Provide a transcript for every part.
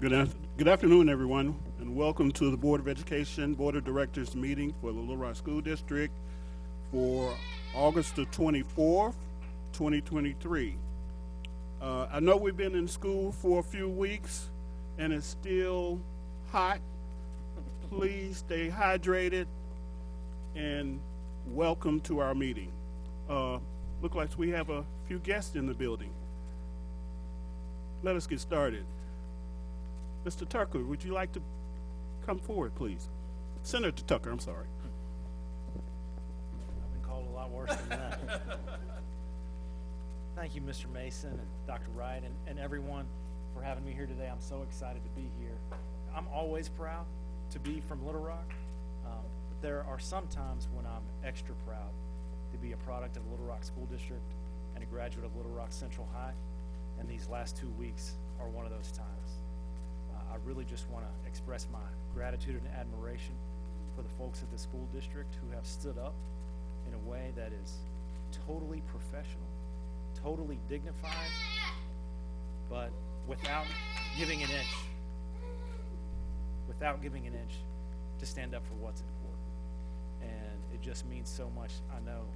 Good afternoon, everyone, and welcome to the Board of Education Board of Directors meeting for the Little Rock School District for August the 24th, 2023. I know we've been in school for a few weeks and it's still hot. Please stay hydrated and welcome to our meeting. Look like we have a few guests in the building. Let us get started. Mr. Tucker, would you like to come forward, please? Senator Tucker, I'm sorry. I've been called a lot worse than that. Thank you, Mr. Mason and Dr. Wright and everyone for having me here today. I'm so excited to be here. I'm always proud to be from Little Rock, but there are some times when I'm extra proud to be a product of the Little Rock School District and a graduate of Little Rock Central High, and these last 2 weeks are one of those times. I really just want to express my gratitude and admiration for the folks at the school district who have stood up in a way that is totally professional, totally dignified, but without giving an inch to stand up for what's important. And it just means so much, I know,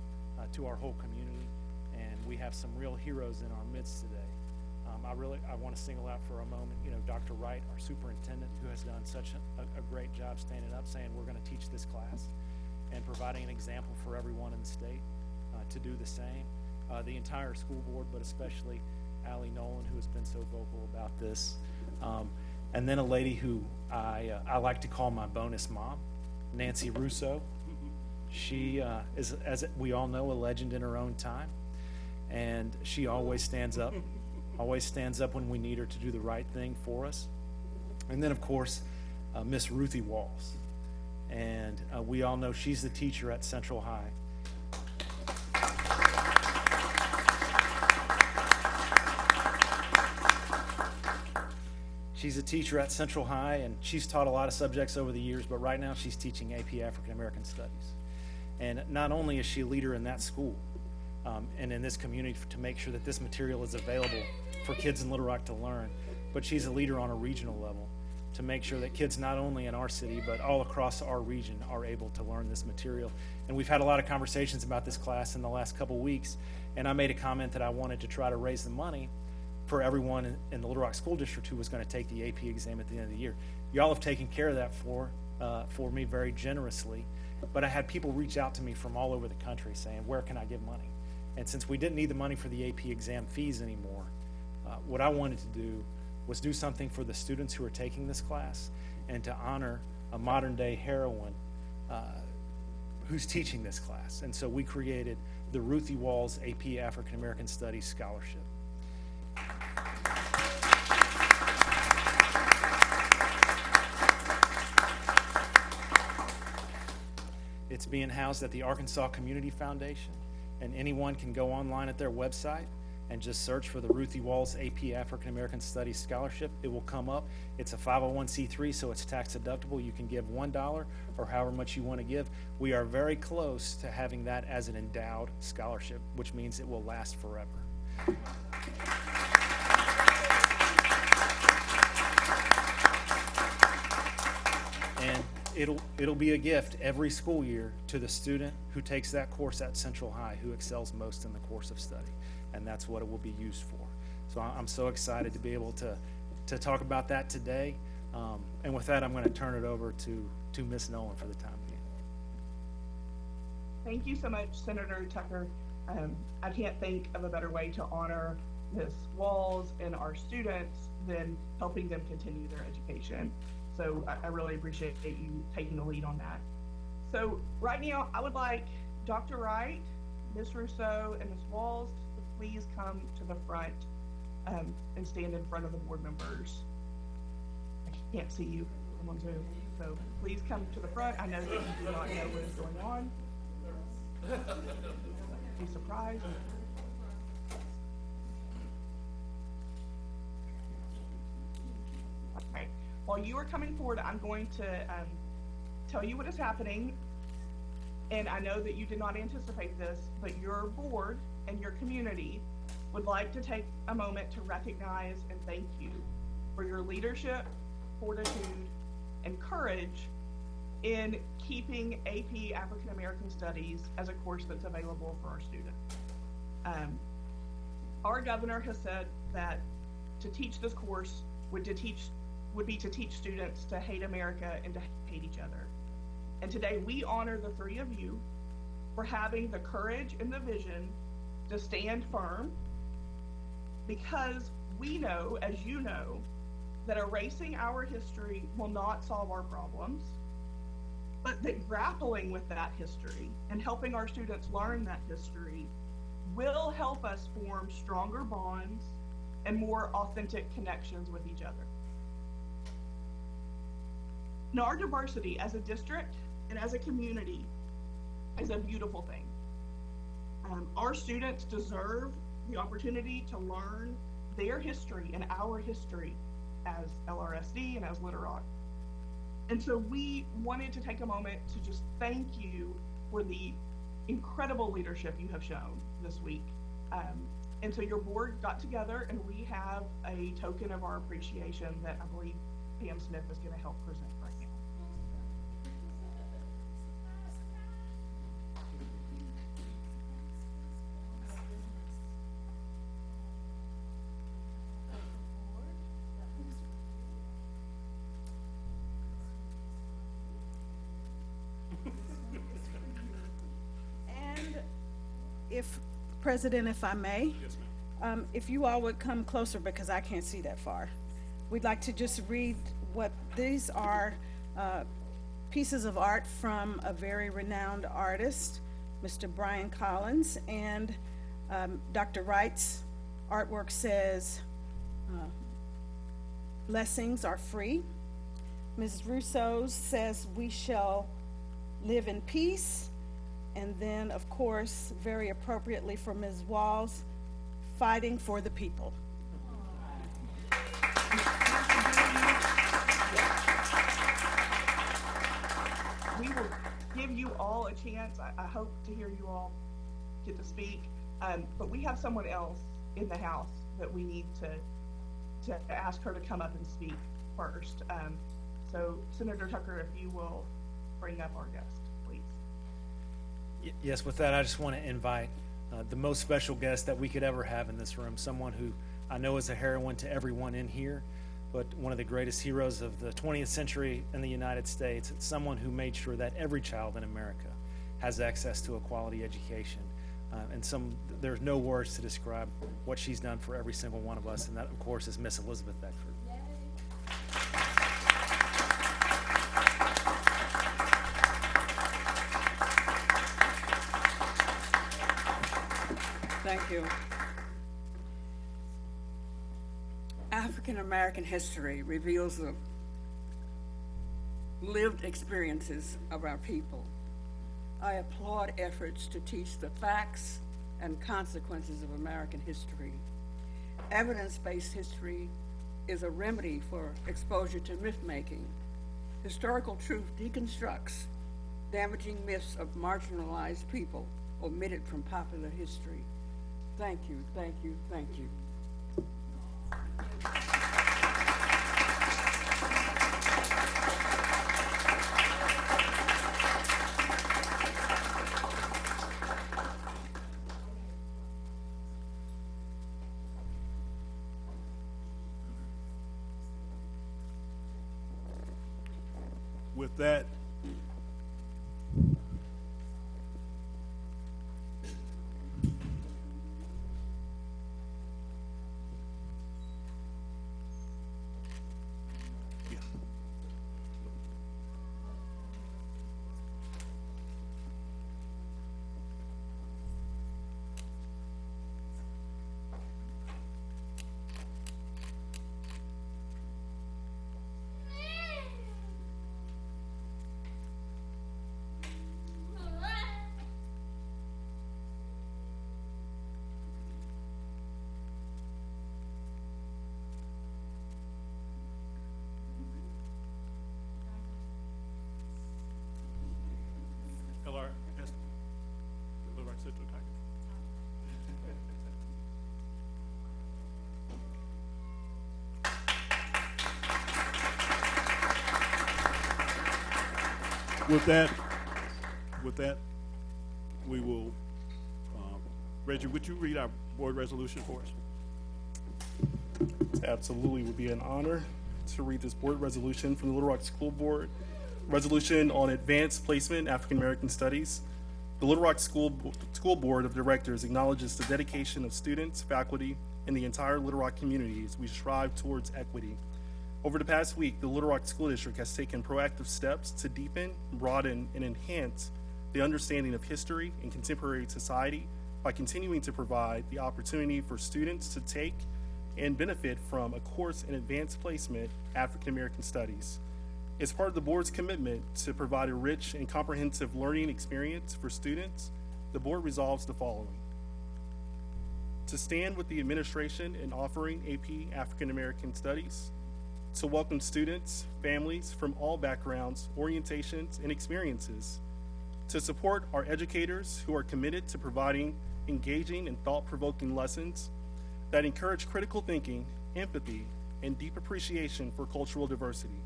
to our whole community, and we have some real heroes in our midst today. I want to single out for a moment, Dr. Wright, our superintendent, who has done such a great job standing up, saying we're going to teach this class and providing an example for everyone in the state to do the same. The entire school board, but especially Allie Nolan, who has been so vocal about this. And then a lady who I like to call my bonus mom, Nancy Russo. She is, as we all know, a legend in her own time, and she always stands up. Always stands up when we need her to do the right thing for us. And then, of course, Miss Ruthie Walls. And we all know she's the teacher at Central High. She's a teacher at Central High, and she's taught a lot of subjects over the years, but right now she's teaching AP African American Studies. And not only is she a leader in that school, and in this community to make sure that this material is available for kids in Little Rock to learn, but she's a leader on a regional level to make sure that kids not only in our city but all across our region are able to learn this material. And we've had a lot of conversations about this class in the last couple weeks, and I made a comment that I wanted to try to raise the money for everyone in the Little Rock School District who was going to take the AP exam at the end of the year. Y'all have taken care of that for me very generously, but I had people reach out to me from all over the country saying, where can I give money? And since we didn't need the money for the AP exam fees anymore, what I wanted to do was do something for the students who are taking this class and to honor a modern-day heroine who's teaching this class. And so we created the Ruthie Walls AP African American Studies Scholarship. It's being housed at the Arkansas Community Foundation, and anyone can go online at their website and just search for the Ruthie Walls AP African American Studies Scholarship. It will come up. It's a 501c3, so it's tax deductible. You can give $1 or however much you want to give. We are very close to having that as an endowed scholarship, which means it will last forever. And it'll be a gift every school year to the student who takes that course at Central High, who excels most in the course of study, and that's what it will be used for. So I'm so excited to be able to talk about that today. And with that, I'm going to turn it over to Ms. Nolan for the time being. Thank you so much, Senator Tucker. I can't think of a better way to honor Ms. Walls and our students than helping them continue their education. So I really appreciate you taking the lead on that. So right now, I would like Dr. Wright, Ms. Rousseau, and Ms. Walls to please come to the front and stand in front of the board members. I can't see you. I'm on Zoom. So please come to the front. I know that you do not know what is going on. Be surprised. Okay. While you are coming forward, I'm going to tell you what is happening. And I know that you did not anticipate this, but your board and your community would like to take a moment to recognize and thank you for your leadership, fortitude, and courage in keeping AP African American Studies as a course that's available for our students. Our governor has said that to teach this course would be to teach students to hate America and to hate each other. And today we honor the three of you for having the courage and the vision to stand firm, because we know, as you know, that erasing our history will not solve our problems, but that grappling with that history and helping our students learn that history will help us form stronger bonds and more authentic connections with each other. Now, our diversity as a district and as a community is a beautiful thing. Our students deserve the opportunity to learn their history and our history as LRSD and as Literati. And so we wanted to take a moment to just thank you for the incredible leadership you have shown this week. And so your board got together and we have a token of our appreciation that I believe Pam Smith is going to help present right now. President, if I may. Yes, ma'am. If you all would come closer, because I can't see that far. We'd like to just read what these are, pieces of art from a very renowned artist, Mr. Brian Collins, and Dr. Wright's artwork says, blessings are free. Ms. Russo's says, we shall live in peace. And then, of course, very appropriately for Ms. Walls, fighting for the people. We will give you all a chance. I hope to hear you all get to speak. But we have someone else in the House that we need to ask her to come up and speak first. So, Senator Tucker, if you will bring up our guest, please. Yes, with that, I just want to invite the most special guest that we could ever have in this room, someone who I know is a heroine to everyone in here, but one of the greatest heroes of the 20th century in the United States. It's someone who made sure that every child in America has access to a quality education. There's no words to describe what she's done for every single one of us, and that, of course, is Miss Elizabeth Beckford. Thank you. African American history reveals the lived experiences of our people. I applaud efforts to teach the facts and consequences of American history. Evidence-based history is a remedy for exposure to myth-making. Historical truth deconstructs damaging myths of marginalized people omitted from popular history. Thank you, thank you, thank you. With that, With that, we will, Reggie, would you read our board resolution for us? Absolutely, it would be an honor to read this board resolution from the Little Rock School Board. Resolution on advanced placement in African American studies. The Little Rock School Board of Directors acknowledges the dedication of students, faculty, and the entire Little Rock community as we strive towards equity. Over the past week, the Little Rock School District has taken proactive steps to deepen, broaden, and enhance the understanding of history and contemporary society by continuing to provide the opportunity for students to take and benefit from a course in advanced placement African American studies. As part of the board's commitment to provide a rich and comprehensive learning experience for students, the board resolves the following: to stand with the administration in offering AP African American Studies, to welcome students, families from all backgrounds, orientations, and experiences, to support our educators who are committed to providing engaging and thought-provoking lessons that encourage critical thinking, empathy, and deep appreciation for cultural diversity,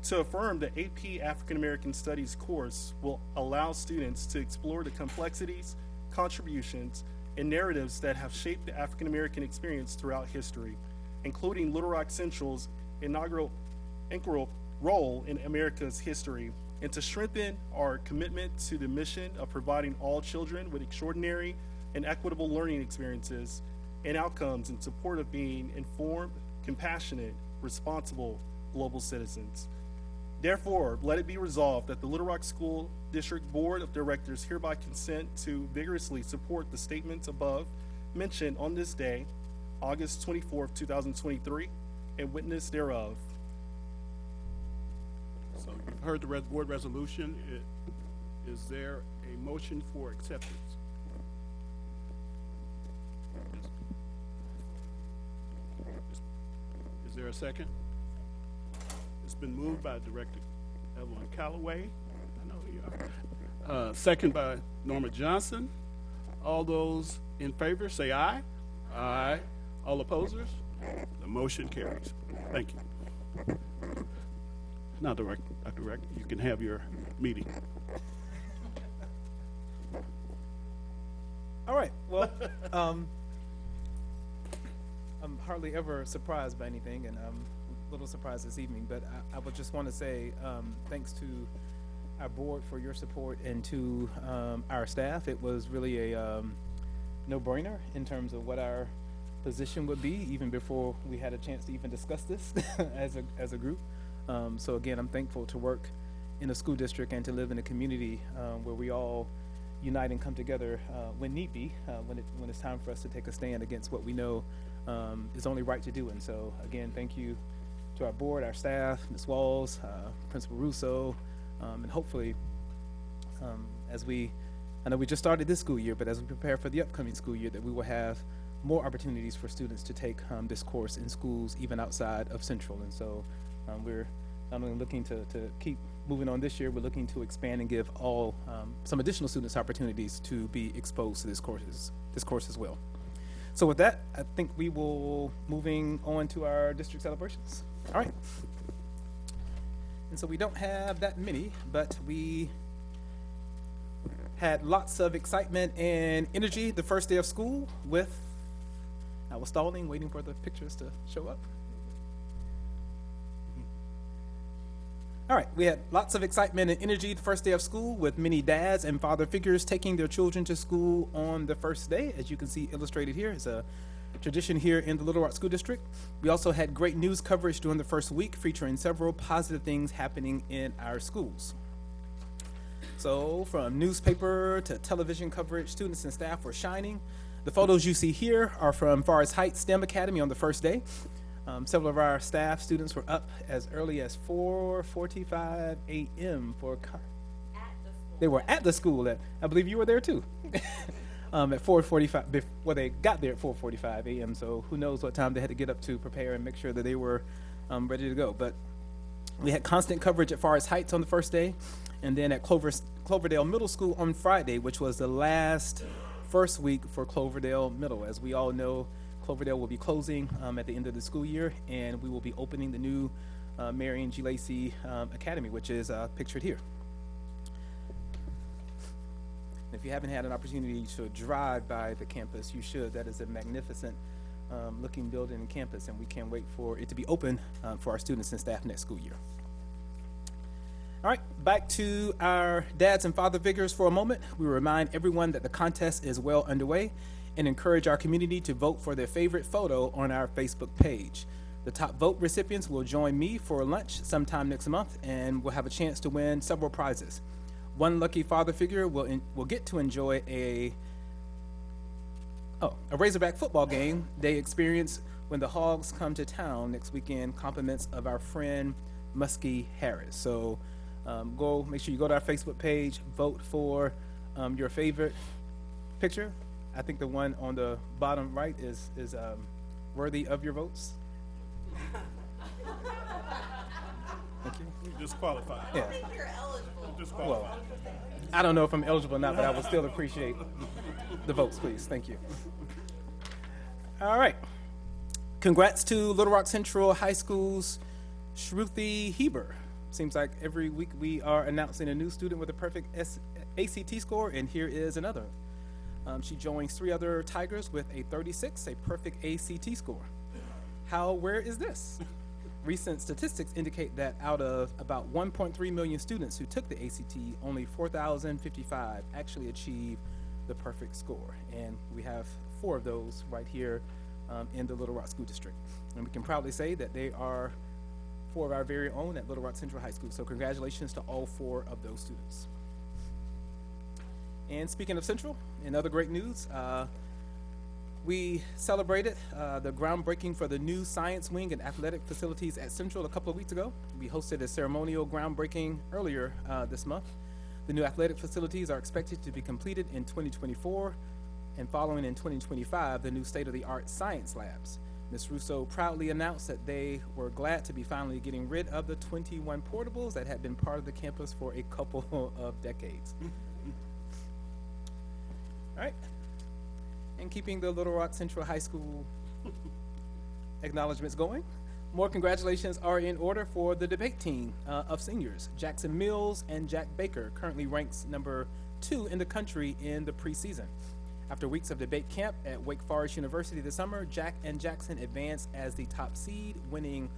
to affirm the AP African American Studies course will allow students to explore the complexities, contributions, and narratives that have shaped the African American experience throughout history, including Little Rock Central's inaugural role in America's history, and to strengthen our commitment to the mission of providing all children with extraordinary and equitable learning experiences and outcomes in support of being informed, compassionate, responsible global citizens. Therefore, let it be resolved that the Little Rock School District Board of Directors hereby consent to vigorously support the statements above mentioned on this day, August 24th, 2023, and witness thereof. So you've heard the board resolution. Is there a motion for acceptance? Is there a second? It's been moved by Director Evelyn Callaway. I know who you are. Second by Norma Johnson. All those in favor say aye. Aye. All opposers? The motion carries. Thank you. Now, Dr. Rector, you can have your meeting. All right. Well, I'm hardly ever surprised by anything, and I'm a little surprised this evening. But I would just want to say thanks to our board for your support, and to our staff. It was really a no-brainer in terms of what our position would be, even before we had a chance to even discuss this as a group. So again, I'm thankful to work in a school district and to live in a community where we all unite and come together when need be, when it's time for us to take a stand against what we know is only right to do. And so again, thank you to our board, our staff, Ms. Walls, Principal Russo, and hopefully I know we just started this school year, but as we prepare for the upcoming school year, that we will have more opportunities for students to take this course in schools even outside of Central. And so we're not only looking to keep moving on this year, we're looking to expand and give all some additional students opportunities to be exposed to this course as well. So with that, I think we will moving on to our district celebrations. All right. And so we don't have that many, but we had lots of excitement and energy the first day of school with, I was stalling, waiting for the pictures to show up. All right, we had lots of excitement and energy the first day of school with many dads and father figures taking their children to school on the first day. As you can see illustrated here, it's a tradition here in the Little Rock School District. We also had great news coverage during the first week featuring several positive things happening in our schools. So from newspaper to television coverage, students and staff were shining. The photos you see here are from Forest Heights STEM Academy on the first day. Several of our staff students were up as early as 4:45 a.m. They were at the school. I believe you were there too. At 4:45, well, they got there at 4:45 a.m. So who knows what time they had to get up to prepare and make sure that they were ready to go. But we had constant coverage at Forest Heights on the first day, and then at Cloverdale Middle School on Friday, which was the first week for Cloverdale Middle. As we all know, Cloverdale will be closing at the end of the school year, and we will be opening the new Marion G. Lacey Academy, which is pictured here. If you haven't had an opportunity to drive by the campus, you should. That is a magnificent looking building and campus, and we can't wait for it to be open for our students and staff next school year. All right, back to our dads and father figures for a moment. We remind everyone that the contest is well underway and encourage our community to vote for their favorite photo on our Facebook page. The top vote recipients will join me for lunch sometime next month, and will have a chance to win several prizes. One lucky father figure will get to enjoy a Razorback football game they experience when the Hogs come to town next weekend, compliments of our friend Muskie Harris. So make sure you go to our Facebook page, vote for your favorite picture. I think the one on the bottom right is worthy of your votes. Thank you. You're disqualified. Yeah. Disqualified. Well, I don't know if I'm eligible or not, but I would still appreciate the votes, please. Thank you. All right. Congrats to Little Rock Central High School's Shruti Heber. Seems like every week we are announcing a new student with a perfect ACT score, and here is another. She joins 3 other Tigers with a 36, a perfect ACT score. Where is this? Recent statistics indicate that out of about 1.3 million students who took the ACT, only 4,055 actually achieved the perfect score. And we have 4 of those right here in the Little Rock School District. And we can proudly say that they are 4 of our very own at Little Rock Central High School. So congratulations to all 4 of those students. And speaking of Central, in other great news, we celebrated the groundbreaking for the new science wing and athletic facilities at Central a couple of weeks ago. We hosted a ceremonial groundbreaking earlier this month. The new athletic facilities are expected to be completed in 2024, and following in 2025, the new state-of-the-art science labs. Ms. Russo proudly announced that they were glad to be finally getting rid of the 21 portables that had been part of the campus for a couple of decades. All right. And keeping the Little Rock Central High School acknowledgements going, more congratulations are in order for the debate team of seniors. Jackson Mills and Jack Baker currently ranks number 2 in the country in the preseason. After weeks of debate camp at Wake Forest University this summer, Jack and Jackson advanced as the top seed, winning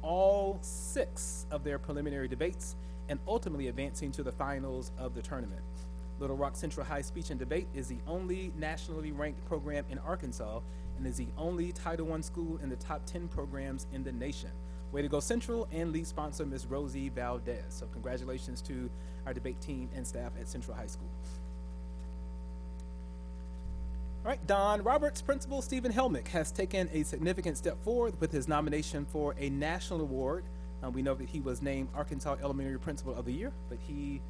all 6 of their preliminary debates and ultimately advancing to the finals of the tournament. Little Rock Central High Speech and Debate is the only nationally ranked program in Arkansas and is the only Title I school in the top 10 programs in the nation. Way to go, Central, and lead sponsor, Ms. Rosie Valdez. So congratulations to our debate team and staff at Central High School. All right, Don Roberts' principal, Stephen Helmick, has taken a significant step forward with his nomination for a national award. We know that he was named Arkansas Elementary Principal of the Year, but he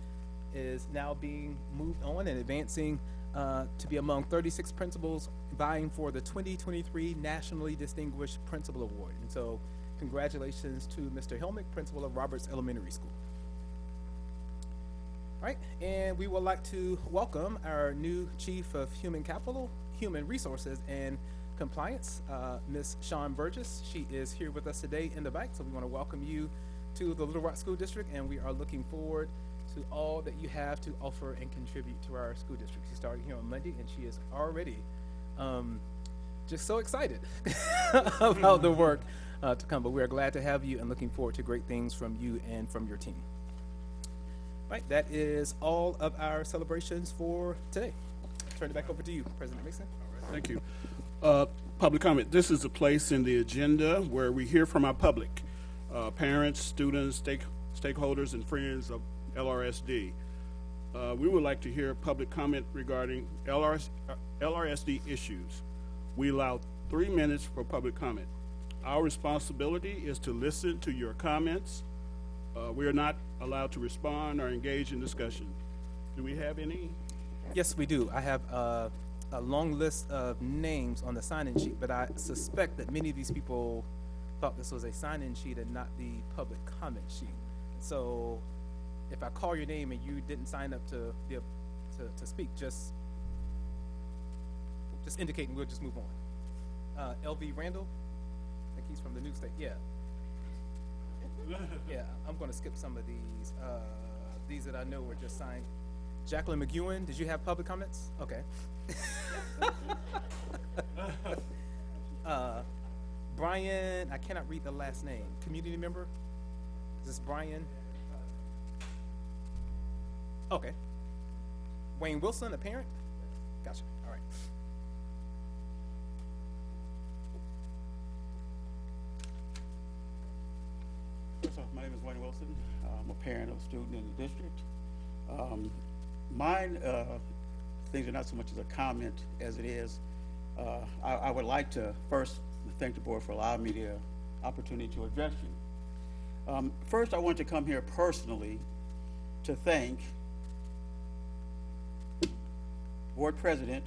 is now being moved on and advancing to be among 36 principals vying for the 2023 Nationally Distinguished Principal Award. And so congratulations to Mr. Helmick, principal of Roberts Elementary School. All right, and we would like to welcome our new Chief of Human Capital, Human Resources, and Compliance, Ms. Shawn Burgess. She is here with us today in the back, so we want to welcome you to the Little Rock School District, and we are looking forward to all that you have to offer and contribute to our school district. She started here on Monday, and she is already just so excited about the work to come. But we are glad to have you and looking forward to great things from you and from your team. Right, that is all of our celebrations for today. Turn it back over to you, President Mason. All right, thank you. Public comment. This is a place in the agenda where we hear from our public, parents, students, stakeholders, and friends of LRSD. We would like to hear public comment regarding LRSD issues. We allow 3 minutes for public comment. Our responsibility is to listen to your comments. We are not allowed to respond or engage in discussion. Do we have any? Yes, we do. I have a long list of names on the sign-in sheet, but I suspect that many of these people thought this was a sign-in sheet and not the public comment sheet. So if I call your name and you didn't sign up to speak, just indicate and we'll just move on. LV Randall, I think he's from the new state. Yeah. Yeah, I'm going to skip some of these. These that I know were just signed Jacqueline McEwen, did you have public comments? Okay. Brian, I cannot read the last name. Community member? Is this Brian? Okay. Wayne Wilson, a parent? Gotcha. All right. First off, my name is Wayne Wilson. I'm a parent of a student in the district. Mine, things are not so much as a comment as it is. I would like to first thank the board for allowing me the opportunity to address you. First, I want to come here personally to thank Board President,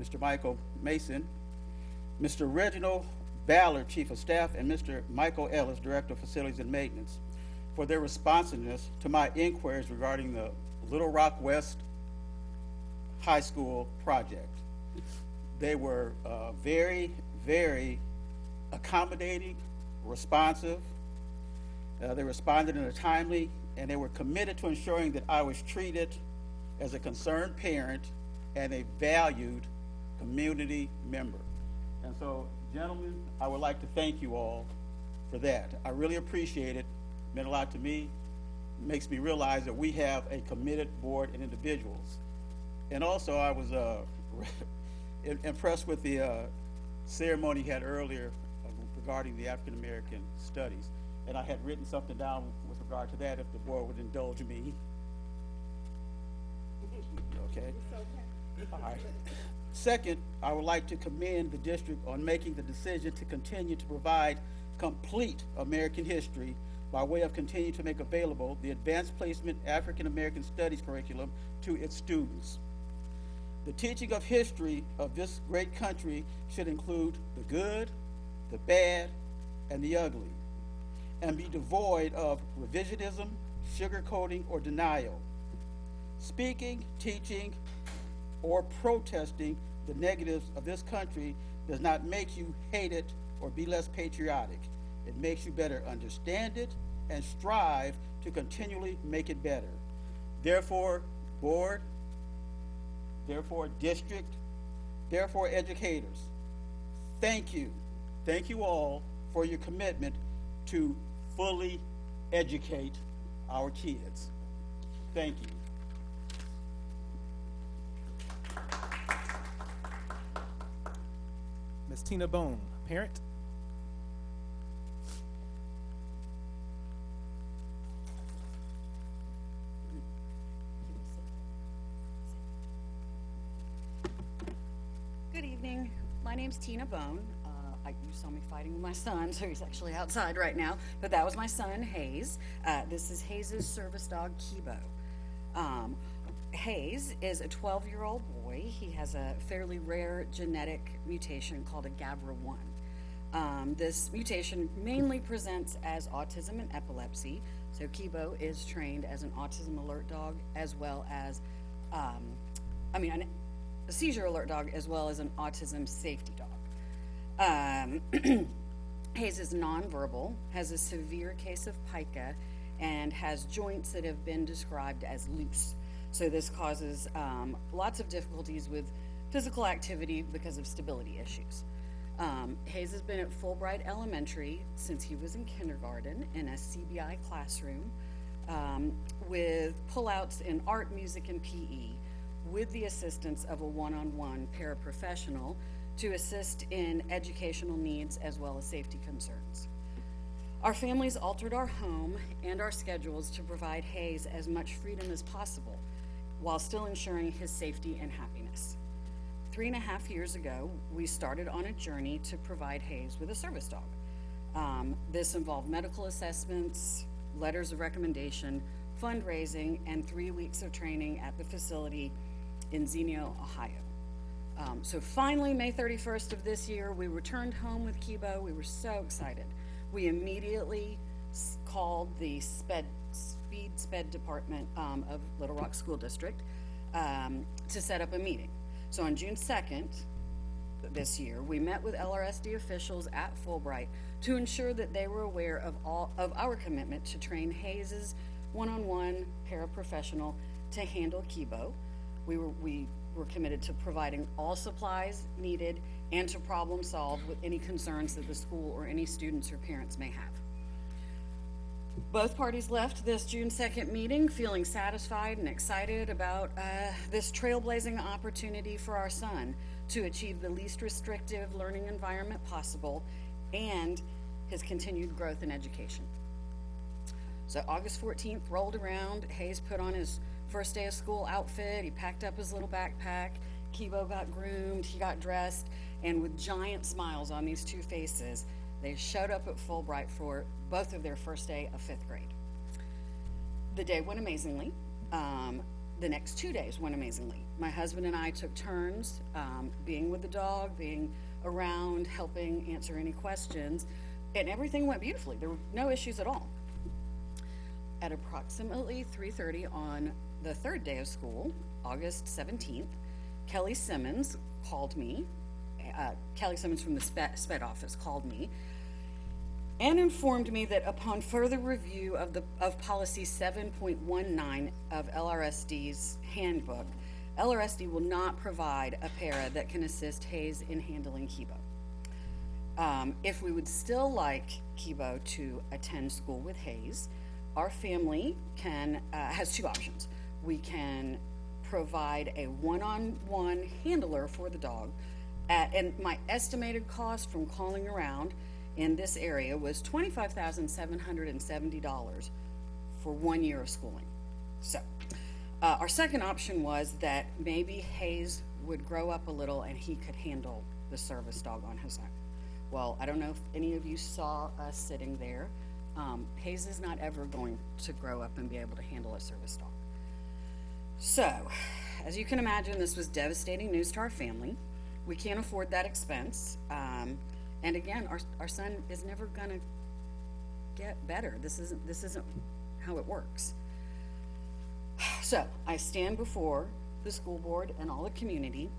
Mr. Michael Mason, Mr. Reginald Ballard, Chief of Staff, and Mr. Michael Ellis, Director of Facilities and Maintenance, for their responsiveness to my inquiries regarding the Little Rock West High School project. They were very, very accommodating, responsive. They responded in a timely, and they were committed to ensuring that I was treated as a concerned parent and a valued community member. And so, gentlemen, I would like to thank you all for that. I really appreciate it. It meant a lot to me. It makes me realize that we have a committed board and individuals. And also, I was impressed with the ceremony you had earlier regarding the African American studies. And I had written something down with regard to that, if the board would indulge me. Okay? All right. Second, I would like to commend the district on making the decision to continue to provide complete American history by way of continuing to make available the Advanced Placement African American Studies curriculum to its students. The teaching of history of this great country should include the good, the bad, and the ugly, and be devoid of revisionism, sugarcoating, or denial. Speaking, teaching, or protesting the negatives of this country does not make you hate it or be less patriotic. It makes you better understand it and strive to continually make it better. Therefore, board, therefore, district, therefore, educators, thank you. Thank you all for your commitment to fully educate our kids. Thank you. Ms. Tina Bone, parent. Good evening. My name's Tina Bone. You saw me fighting with my son, so he's actually outside right now. But that was my son, Hayes. This is Hayes's service dog, Kibo. Hayes is a 12-year-old boy. He has a fairly rare genetic mutation called a GABRA1. This mutation mainly presents as autism and epilepsy. So Kibo is trained as an autism alert dog as well as, a seizure alert dog as well as an autism safety dog. Hayes is nonverbal, has a severe case of pica, and has joints that have been described as loose. So this causes lots of difficulties with physical activity because of stability issues. Hayes has been at Fulbright Elementary since he was in kindergarten in a CBI classroom with pullouts in art, music, and PE with the assistance of a one-on-one paraprofessional to assist in educational needs as well as safety concerns. Our families altered our home and our schedules to provide Hayes as much freedom as possible while still ensuring his safety and happiness. 3.5 years ago, we started on a journey to provide Hayes with a service dog. This involved medical assessments, letters of recommendation, fundraising, and 3 weeks of training at the facility in Xenia, Ohio. So finally, May 31st of this year, we returned home with Kibo. We were so excited. We immediately called the SPED department of Little Rock School District to set up a meeting. So on June 2nd this year, we met with LRSD officials at Fulbright to ensure that they were aware of our commitment to train Hayes's one-on-one paraprofessional to handle Kibo. We were committed to providing all supplies needed and to problem solve with any concerns that the school or any students or parents may have. Both parties left this June 2nd meeting feeling satisfied and excited about this trailblazing opportunity for our son to achieve the least restrictive learning environment possible and his continued growth in education. So August 14th rolled around. Hayes put on his first day of school outfit. He packed up his little backpack. Kibo got groomed. He got dressed. And with giant smiles on these two faces, they showed up at Fulbright for both of their first day of 5th grade. The day went amazingly. The next 2 days went amazingly. My husband and I took turns being with the dog, being around, helping answer any questions, and everything went beautifully. There were no issues at all. At approximately 3:30 on the 3rd day of school, August 17th, Kelly Simmons called me. Kelly Simmons from the SPED office called me and informed me that upon further review of policy 7.19 of LRSD's handbook, LRSD will not provide a para that can assist Hayes in handling Kibo. If we would still like Kibo to attend school with Hayes, our family has two options. We can provide a one-on-one handler for the dog, and my estimated cost from calling around in this area was $25,770 for 1 year of schooling. So our second option was that maybe Hayes would grow up a little and he could handle the service dog on his own. Well, I don't know if any of you saw us sitting there. Hayes is not ever going to grow up and be able to handle a service dog. So, as you can imagine, this was devastating news to our family. We can't afford that expense. And again, our son is never gonna get better. This isn't how it works. So I stand before the school board and all the community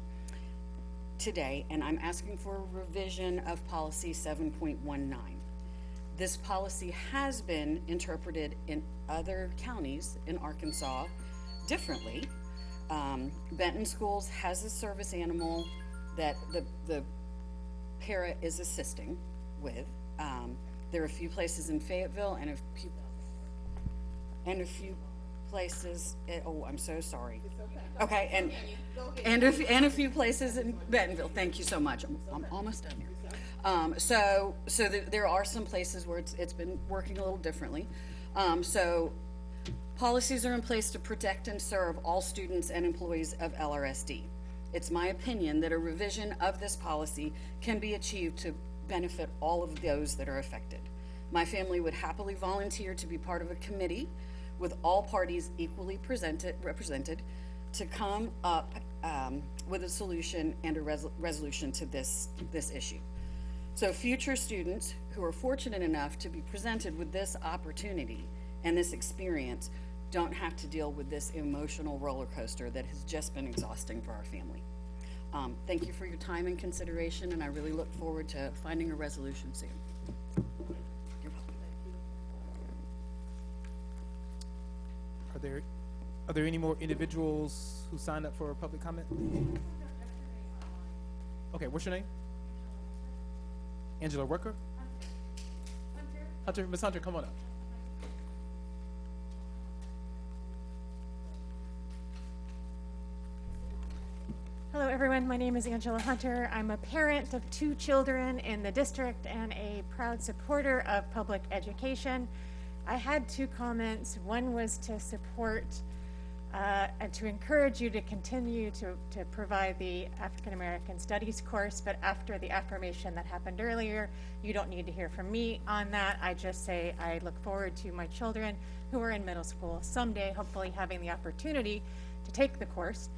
today, and I'm asking for a revision of policy 7.19. This policy has been interpreted in other counties in Arkansas differently. Benton Schools has a service animal that the para is assisting with. There are a few places in Fayetteville and a few places. Oh, I'm so sorry. Okay, and a few places in Bentonville. Thank you so much. I'm almost done here. So there are some places where it's been working a little differently. So policies are in place to protect and serve all students and employees of LRSD. It's my opinion that a revision of this policy can be achieved to benefit all of those that are affected. My family would happily volunteer to be part of a committee with all parties equally represented to come up with a solution and a resolution to this issue. So future students who are fortunate enough to be presented with this opportunity and this experience don't have to deal with this emotional roller coaster that has just been exhausting for our family. Thank you for your time and consideration, and I really look forward to finding a resolution soon. You're welcome. Are there any more individuals who signed up for public comment? Okay, what's your name? Angela Worker? Hunter, Miss Hunter, come on up. Hello everyone, my name is Angela Hunter. I'm a parent of 2 children in the district and a proud supporter of public education. I had 2 comments. One was to support and to encourage you to continue to provide the African American Studies course, but after the affirmation that happened earlier, you don't need to hear from me on that. I just say I look forward to my children who are in middle school someday, hopefully having the opportunity to take the course.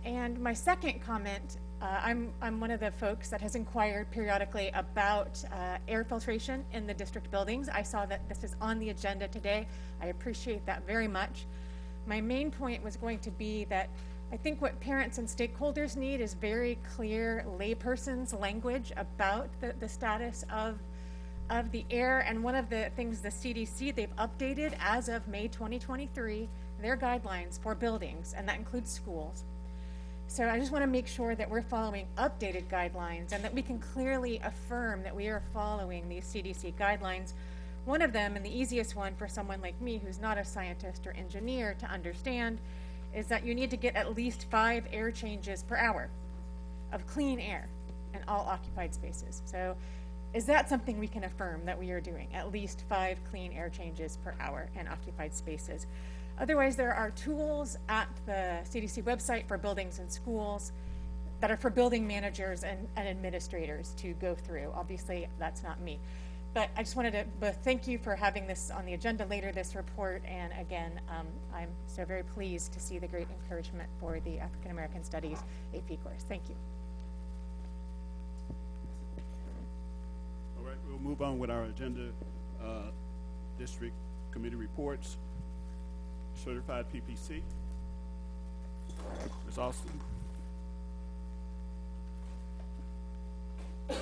And my second comment, I'm one of the folks that has inquired periodically about air filtration in the district buildings. I saw that this is on the agenda today. I appreciate that very much. My main point was going to be that I think what parents and stakeholders need is very clear layperson's language about the status of the air. And one of the things the CDC, they've updated as of May 2023, their guidelines for buildings, and that includes schools. So I just want to make sure that we're following updated guidelines and that we can clearly affirm that we are following these CDC guidelines. One of them, and the easiest one for someone like me who's not a scientist or engineer to understand, is that you need to get at least 5 air changes per hour of clean air in all occupied spaces. So is that something we can affirm that we are doing? At least 5 clean air changes per hour in occupied spaces. Otherwise, there are tools at the CDC website for buildings and schools that are for building managers and administrators to go through. Obviously, that's not me. But I just wanted to thank you for having this on the agenda later, this report. And again, I'm so very pleased to see the great encouragement for the African American Studies AP course. Thank you. All right, we'll move on with our agenda. District committee reports. Certified PPC. Ms. Austin. Good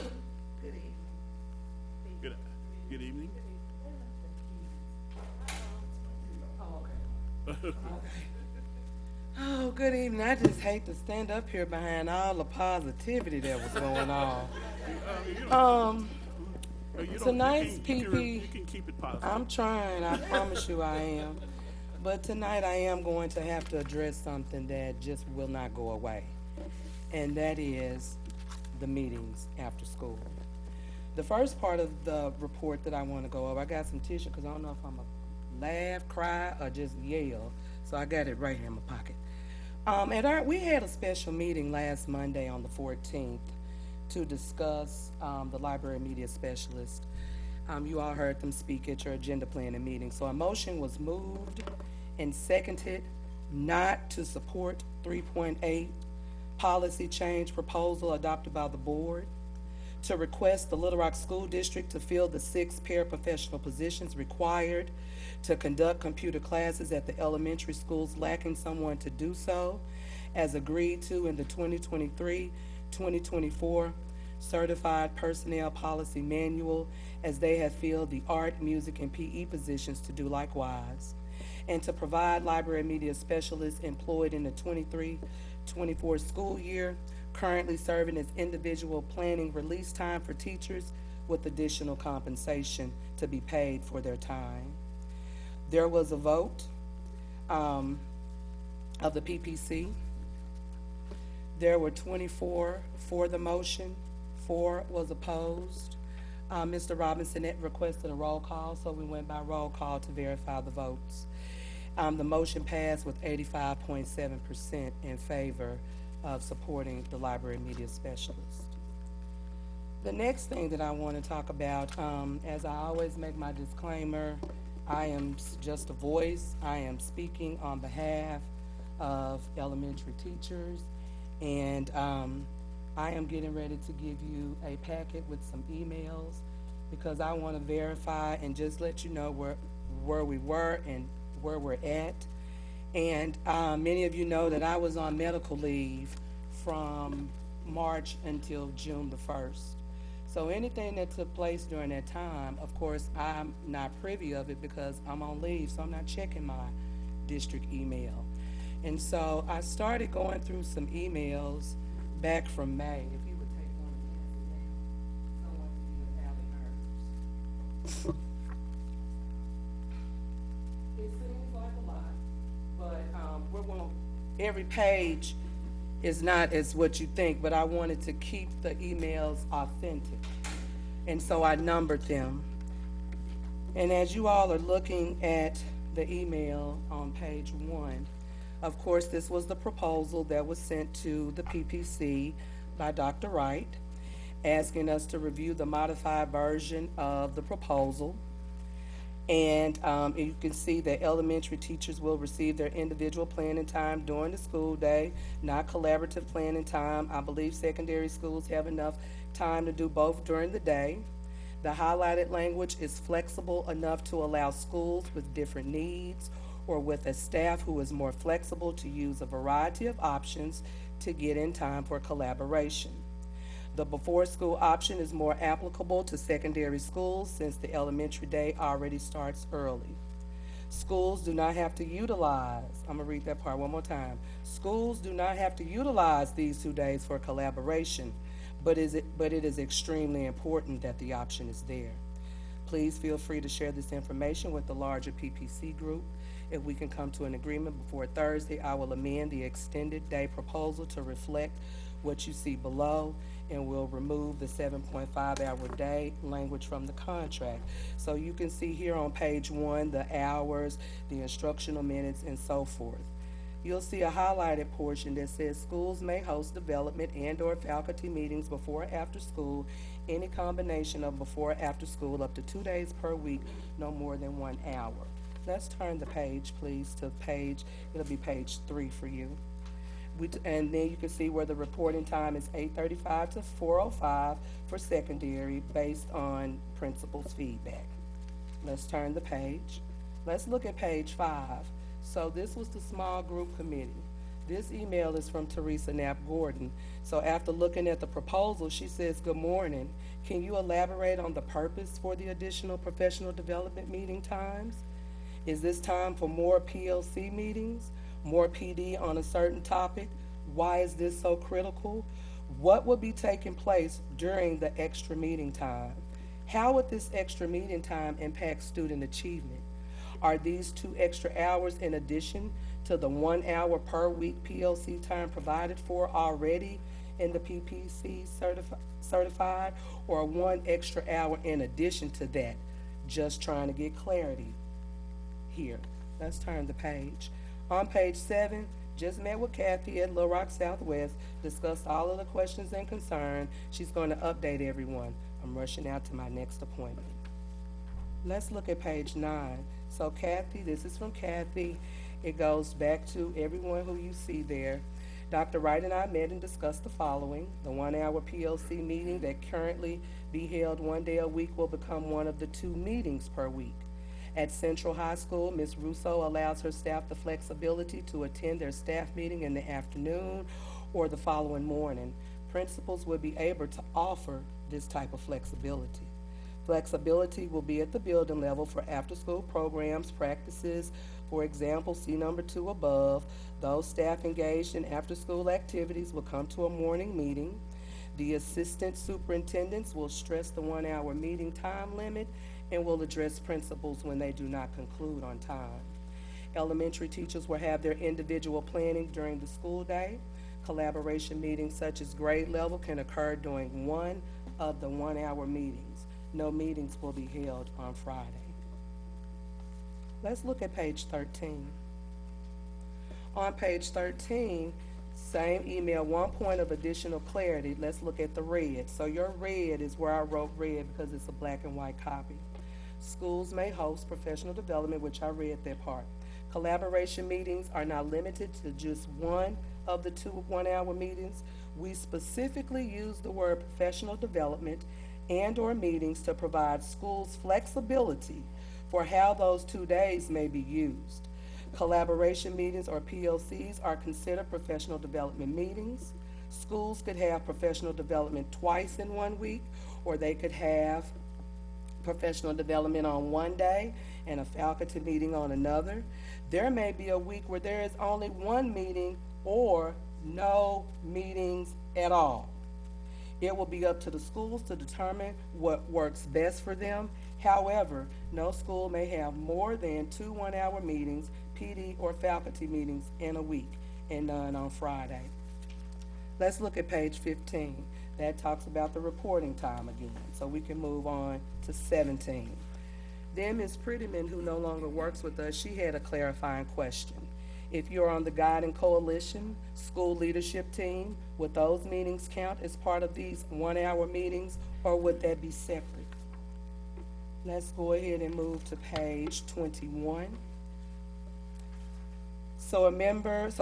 evening. Good evening. Oh, okay. Oh, good evening. I just hate to stand up here behind all the positivity that was going on. Tonight's PP. You can keep it positive. I'm trying. I promise you I am. But tonight I am going to have to address something that just will not go away, and that is the meetings after school. The first part of the report that I want to go over, I got some tissue because I don't know if I'm going to laugh, cry, or just yell, so I got it right here in my pocket. We had a special meeting last Monday on the 14th to discuss the library media specialist. You all heard them speak at your agenda planning meeting. So a motion was moved and seconded not to support 3.8 policy change proposal adopted by the board, to request the Little Rock School District to fill the 6 paraprofessional positions required to conduct computer classes at the elementary schools lacking someone to do so, as agreed to in the 2023-2024 Certified Personnel Policy Manual, as they have filled the art, music, and PE positions to do likewise, and to provide library media specialists employed in the 23-24 school year currently serving as individual planning release time for teachers with additional compensation to be paid for their time. There was a vote of the PPC. There were 24 for the motion, 4 was opposed. Mr. Robinson had requested a roll call, so we went by roll call to verify the votes. The motion passed with 85.7% in favor of supporting the library media specialist. The next thing that I want to talk about, as I always make my disclaimer, I am just a voice. I am speaking on behalf of elementary teachers, and I am getting ready to give you a packet with some emails because I want to verify and just let you know where we were and where we're at. And many of you know that I was on medical leave from March until June the 1st. So anything that took place during that time, of course, I'm not privy of it because I'm on leave, so I'm not checking my district email. And so I started going through some emails back from May. If you would take one of these, someone with nerves. It seems like a lot, but we're going. Every page is not as what you think, but I wanted to keep the emails authentic, and so I numbered them. And as you all are looking at the email on page 1, of course, this was the proposal that was sent to the PPC by Dr. Wright, asking us to review the modified version of the proposal. And you can see that elementary teachers will receive their individual planning time during the school day, not collaborative planning time. I believe secondary schools have enough time to do both during the day. The highlighted language is flexible enough to allow schools with different needs or with a staff who is more flexible to use a variety of options to get in time for collaboration. The before school option is more applicable to secondary schools since the elementary day already starts early. Schools do not have to utilize, I'm gonna read that part one more time. Schools do not have to utilize these 2 days for collaboration, but it is extremely important that the option is there. Please feel free to share this information with the larger PPC group. If we can come to an agreement before Thursday, I will amend the extended day proposal to reflect what you see below, and we'll remove the 7.5-hour day language from the contract. So you can see here on page 1, the hours, the instructional minutes, and so forth. You'll see a highlighted portion that says schools may host development and/or faculty meetings before or after school, any combination of before or after school up to 2 days per week, no more than 1 hour. Let's turn the page, please, to it'll be page 3 for you. And then you can see where the reporting time is 8:35 to 4:05 for secondary based on principal's feedback. Let's turn the page. Let's look at page 5. So this was the small group committee. This email is from Teresa Knapp Gordon. So after looking at the proposal, she says, "Good morning. Can you elaborate on the purpose for the additional professional development meeting times? Is this time for more PLC meetings, more PD on a certain topic? Why is this so critical? What will be taking place during the extra meeting time? How would this extra meeting time impact student achievement? Are these 2 extra hours in addition to the 1 hour per week PLC time provided for already in the PPC certified, or 1 extra hour in addition to that?" Just trying to get clarity here. Let's turn the page. On page 7, just met with Kathy at Little Rock Southwest, discussed all of the questions and concerns. She's going to update everyone. I'm rushing out to my next appointment. Let's look at page 9. So Kathy, this is from Kathy. It goes back to everyone who you see there. Dr. Wright and I met and discussed the following. The 1 hour PLC meeting that currently be held 1 day a week will become one of the 2 meetings per week. At Central High School, Ms. Russo allows her staff the flexibility to attend their staff meeting in the afternoon or the following morning. Principals will be able to offer this type of flexibility. Flexibility will be at the building level for after-school programs, practices. For example, see number 2 above. Those staff engaged in after-school activities will come to a morning meeting. The assistant superintendents will stress the 1 hour meeting time limit and will address principals when they do not conclude on time. Elementary teachers will have their individual planning during the school day. Collaboration meetings such as grade level can occur during one of the 1 hour meetings. No meetings will be held on Friday. Let's look at page 13. On page 13, same email, 1 point of additional clarity. Let's look at the red. So your red is where I wrote red because it's a black and white copy. Schools may host professional development, which I read that part. Collaboration meetings are not limited to just one of the 2 1 hour meetings. We specifically use the word professional development and/or meetings to provide schools flexibility for how those 2 days may be used. Collaboration meetings, or PLCs, are considered professional development meetings. Schools could have professional development twice in 1 week, or they could have professional development on 1 day and a faculty meeting on another. There may be a week where there is only 1 meeting or no meetings at all. It will be up to the schools to determine what works best for them. However, no school may have more than 2 1 hour meetings, PD or faculty meetings in a week, and none on Friday. Let's look at page 15. That talks about the reporting time again, so we can move on to 17. Then Ms. Prettyman, who no longer works with us, she had a clarifying question. If you're on the Guiding Coalition school leadership team, would those meetings count as part of these 1 hour meetings, or would that be separate? Let's go ahead and move to page 21. So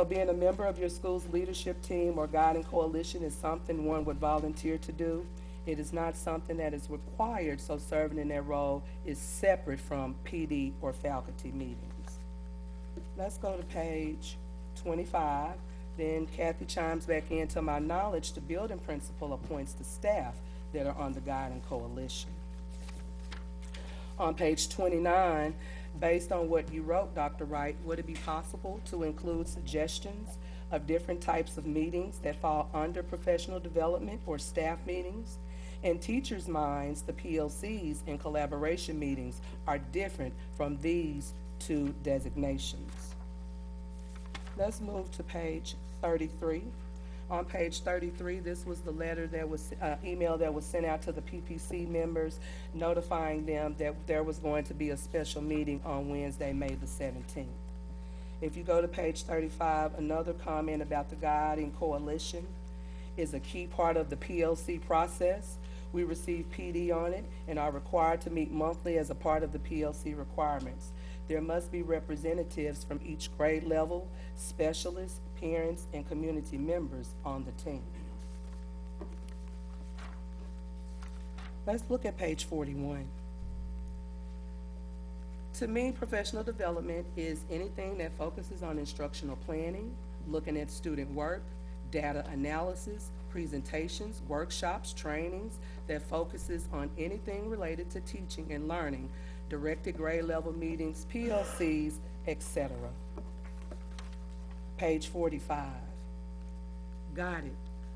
being a member of your school's leadership team or Guiding Coalition is something one would volunteer to do. It is not something that is required, so serving in that role is separate from PD or faculty meetings. Let's go to page 25. Then Kathy chimes back in. To my knowledge, the building principal appoints the staff that are on the Guiding Coalition. On page 29, Based on what you wrote, Dr. Wright, would it be possible to include suggestions of different types of meetings that fall under professional development or staff meetings? In teachers' minds, the PLCs and collaboration meetings are different from these two designations. Let's move to page 33. On page 33, this was the letter that was, email that was sent out to the PPC members notifying them that there was going to be a special meeting on Wednesday, May the 17th. If you go to page 35, another comment about the guiding coalition is a key part of the PLC process. We receive PD on it and are required to meet monthly as a part of the PLC requirements. There must be representatives from each grade level, specialists, parents, and community members on the team. Let's look at page 41. To me, professional development is anything that focuses on instructional planning, looking at student work, data analysis, presentations, workshops, trainings that focuses on anything related to teaching and learning, directed grade level meetings, PLCs, etc. Page 45. Got it.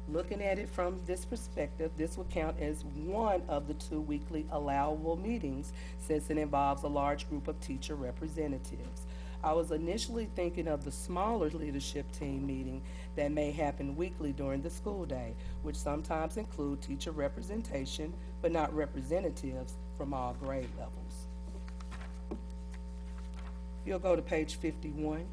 Looking at it from this perspective, this would count as one of the 2 weekly allowable meetings since it involves a large group of teacher representatives. I was initially thinking of the smaller leadership team meeting that may happen weekly during the school day, which sometimes include teacher representation, but not representatives from all grade levels. You'll go to page 51.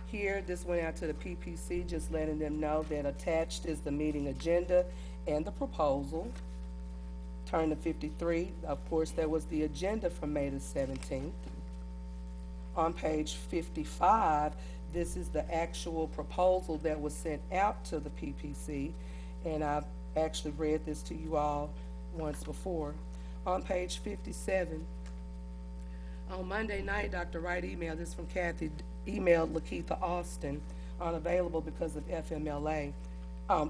Here, this went out to the PPC, just letting them know that attached is the meeting agenda and the proposal. Turn to 53. Of course, there was the agenda for May the 17th. On page 55, this is the actual proposal that was sent out to the PPC, and I've actually read this to you all once before. On page 57, on Monday night, Dr. Wright emailed, this from Kathy, emailed Lakeitha Austin, unavailable because of FMLA.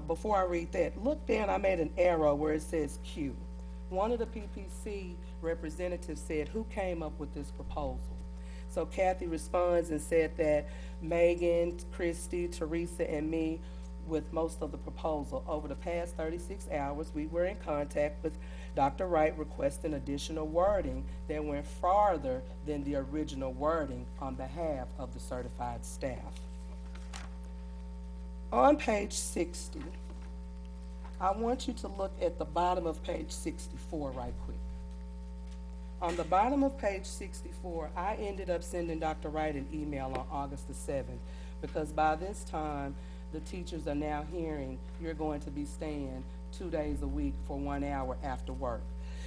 Before I read that, look down, I made an arrow where it says Q. One of the PPC representatives said, who came up with this proposal? So Kathy responds and said that Megan, Christy, Teresa, and me with most of the proposal. Over the past 36 hours, we were in contact with Dr. Wright requesting additional wording that went farther than the original wording on behalf of the certified staff. On page 60, I want you to look at the bottom of page 64 right quick. On the bottom of page 64, I ended up sending Dr. Wright an email on August the 7th because by this time, the teachers are now hearing you're going to be staying 2 days a week for 1 hour after work.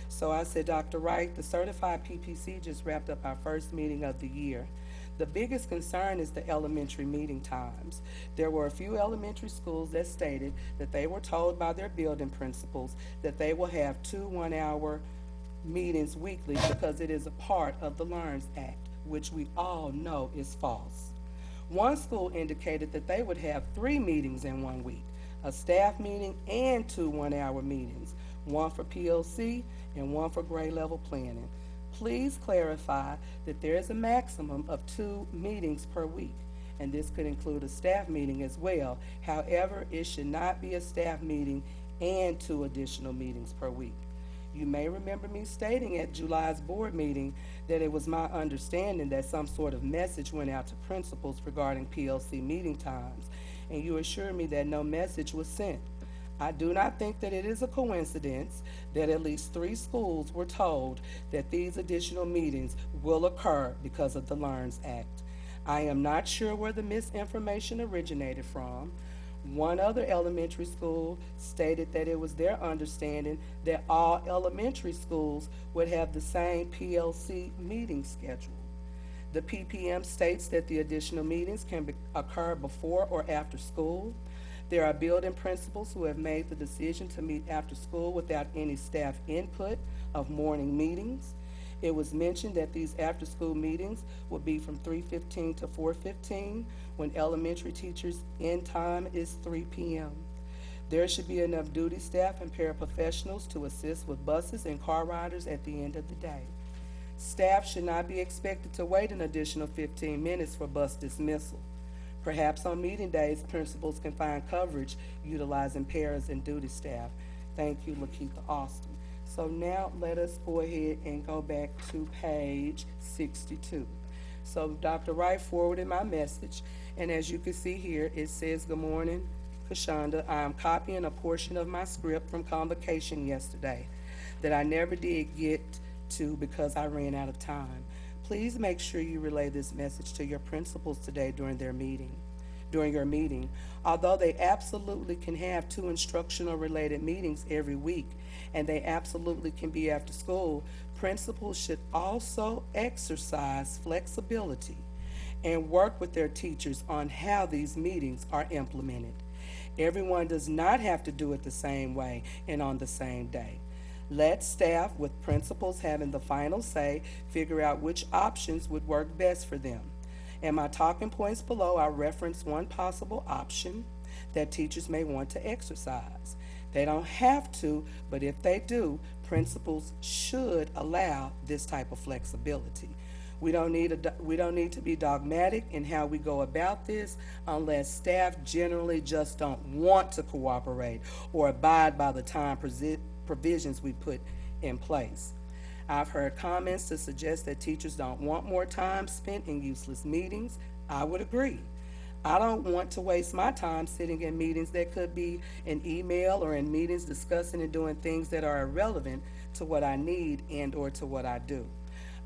So I said, Dr. Wright, the certified PPC just wrapped up our first meeting of the year. The biggest concern is the elementary meeting times. There were a few elementary schools that stated that they were told by their building principals that they will have 2 1-hour meetings weekly because it is a part of the LRSD Act, which we all know is false. One school indicated that they would have 3 meetings in 1 week, a staff meeting and 2 1-hour meetings, one for PLC and one for grade level planning. Please clarify that there is a maximum of 2 meetings per week, and this could include a staff meeting as well. However, it should not be a staff meeting and 2 additional meetings per week. You may remember me stating at July's board meeting that it was my understanding that some sort of message went out to principals regarding PLC meeting times, and you assured me that no message was sent. I do not think that it is a coincidence that at least 3 schools were told that these additional meetings will occur because of the LRSD Act. I am not sure where the misinformation originated from. One other elementary school stated that it was their understanding that all elementary schools would have the same PLC meeting schedule. The PPM states that the additional meetings can occur before or after school. There are building principals who have made the decision to meet after school without any staff input of morning meetings. It was mentioned that these after-school meetings would be from 3:15 to 4:15 when elementary teachers' end time is 3 p.m. There should be enough duty staff and paraprofessionals to assist with buses and car riders at the end of the day. Staff should not be expected to wait an additional 15 minutes for bus dismissal. Perhaps on meeting days, principals can find coverage utilizing paras and duty staff. Thank you, Lakeitha Austin. So now let us go ahead and go back to page 62. So Dr. Wright forwarded my message, and as you can see here, it says, "Good morning, Kashonda. I am copying a portion of my script from convocation yesterday that I never did get to because I ran out of time. Please make sure you relay this message to your principals today during your meeting. Although they absolutely can have 2 instructional related meetings every week, and they absolutely can be after school, principals should also exercise flexibility and work with their teachers on how these meetings are implemented. Everyone does not have to do it the same way and on the same day. Let staff, with principals having the final say, figure out which options would work best for them. In my talking points below, I reference one possible option that teachers may want to exercise. They don't have to, but if they do, principals should allow this type of flexibility. We don't need to be dogmatic in how we go about this unless staff generally just don't want to cooperate or abide by the time provisions we put in place. I've heard comments to suggest that teachers don't want more time spent in useless meetings. I would agree. I don't want to waste my time sitting in meetings that could be an email or in meetings discussing and doing things that are irrelevant to what I need and or to what I do.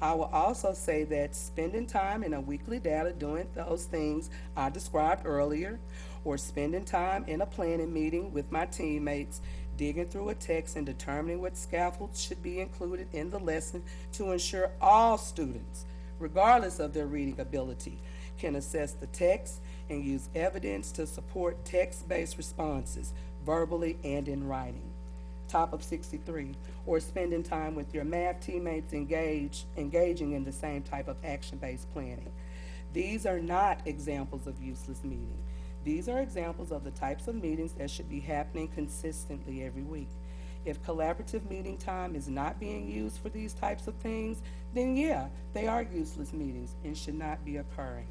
I will also say that spending time in a weekly data doing those things I described earlier, or spending time in a planning meeting with my teammates, digging through a text and determining what scaffolds should be included in the lesson to ensure all students, regardless of their reading ability, can assess the text and use evidence to support text-based responses, verbally and in writing. Top of 63, or spending time with your math teammates engaging in the same type of action-based planning. These are not examples of useless meeting. These are examples of the types of meetings that should be happening consistently every week. If collaborative meeting time is not being used for these types of things, then yeah, they are useless meetings and should not be occurring.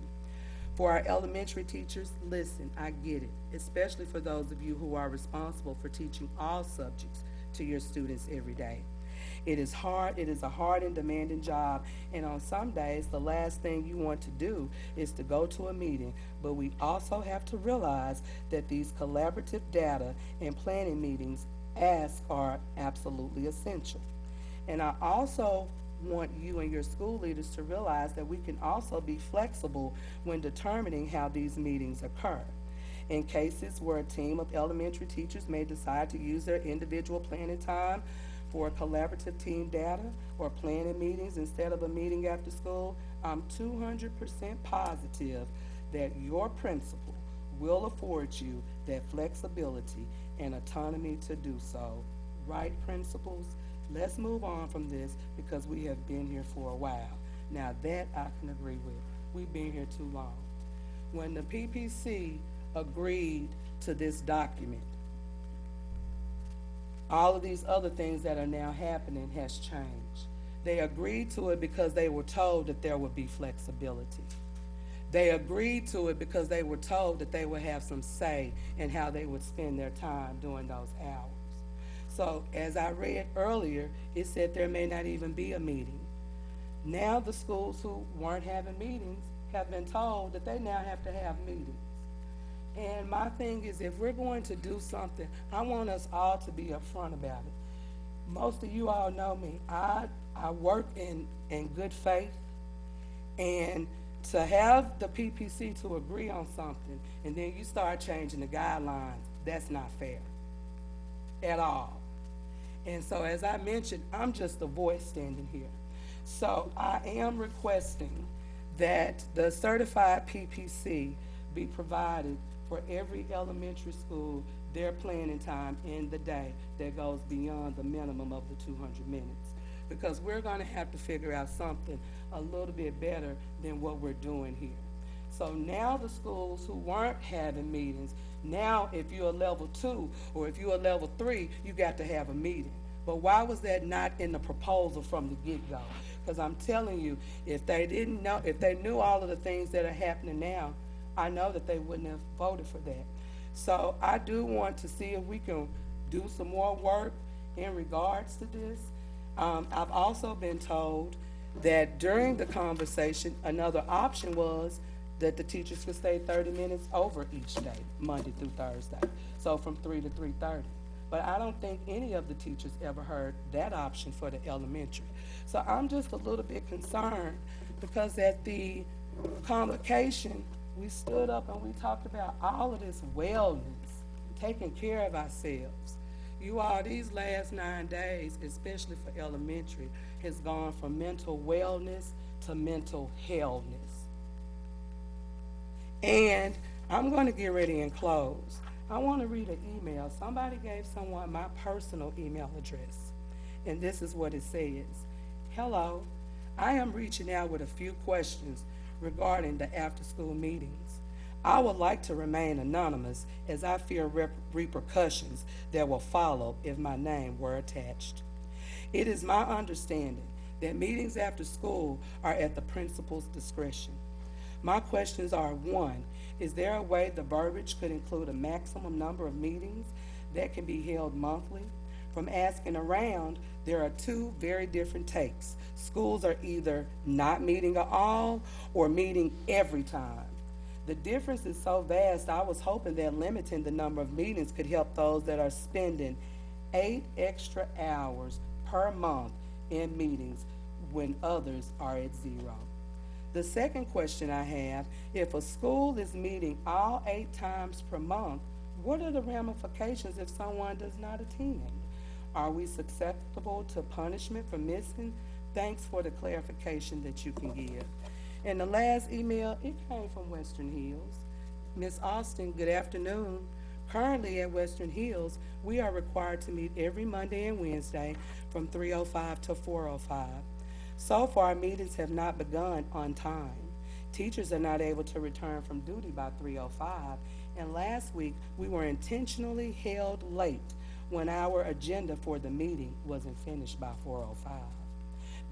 For our elementary teachers, listen, I get it, especially for those of you who are responsible for teaching all subjects to your students every day. It is hard, it is a hard and demanding job, and on some days, the last thing you want to do is to go to a meeting, but we also have to realize that these collaborative data and planning meetings are absolutely essential. And I also want you and your school leaders to realize that we can also be flexible when determining how these meetings occur. In cases where a team of elementary teachers may decide to use their individual planning time for collaborative team data or planning meetings instead of a meeting after school, I'm 200% positive that your principal will afford you that flexibility and autonomy to do so. Right, principals? Let's move on from this because we have been here for a while. Now that I can agree with. We've been here too long. When the PPC agreed to this document, all of these other things that are now happening has changed. They agreed to it because they were told that there would be flexibility. They agreed to it because they were told that they would have some say in how they would spend their time during those hours. So as I read earlier, it said there may not even be a meeting. Now the schools who weren't having meetings have been told that they now have to have meetings. And my thing is, if we're going to do something, I want us all to be upfront about it. Most of you all know me. I work in good faith, and to have the PPC to agree on something and then you start changing the guidelines, that's not fair at all. And so as I mentioned, I'm just a voice standing here. So I am requesting that the certified PPC be provided for every elementary school, their planning time in the day that goes beyond the minimum of the 200 minutes. Because we're going to have to figure out something a little bit better than what we're doing here. So now the schools who weren't having meetings, now if you're a level 2 or if you're a level 3, you got to have a meeting. But why was that not in the proposal from the get-go? Because I'm telling you, if they didn't know, if they knew all of the things that are happening now, I know that they wouldn't have voted for that. So I do want to see if we can do some more work in regards to this. I've also been told that during the conversation, another option was that the teachers could stay 30 minutes over each day, Monday through Thursday, so from 3 to 3:30. But I don't think any of the teachers ever heard that option for the elementary. So I'm just a little bit concerned because at the convocation, we stood up and we talked about all of this wellness, taking care of ourselves. You all, these last 9 days, especially for elementary, has gone from mental wellness to mental hellness. And I'm going to get ready and close. I want to read an email. Somebody gave someone my personal email address, and this is what it says. Hello, I am reaching out with a few questions regarding the after-school meetings. I would like to remain anonymous as I fear repercussions that will follow if my name were attached. It is my understanding that meetings after school are at the principal's discretion. My questions are: 1, is there a way the verbiage could include a maximum number of meetings that can be held monthly? From asking around, there are 2 very different takes. Schools are either not meeting at all or meeting every time. The difference is so vast, I was hoping that limiting the number of meetings could help those that are spending 8 extra hours per month in meetings when others are at 0. The second question I have, if a school is meeting all 8 times per month, what are the ramifications if someone does not attend? Are we susceptible to punishment for missing? Thanks for the clarification that you can give. And the last email, it came from Western Hills. Ms. Austin, good afternoon. Currently at Western Hills, we are required to meet every Monday and Wednesday from 3:05 to 4:05. So far, meetings have not begun on time. Teachers are not able to return from duty by 3:05, and last week we were intentionally held late when our agenda for the meeting wasn't finished by 4:05.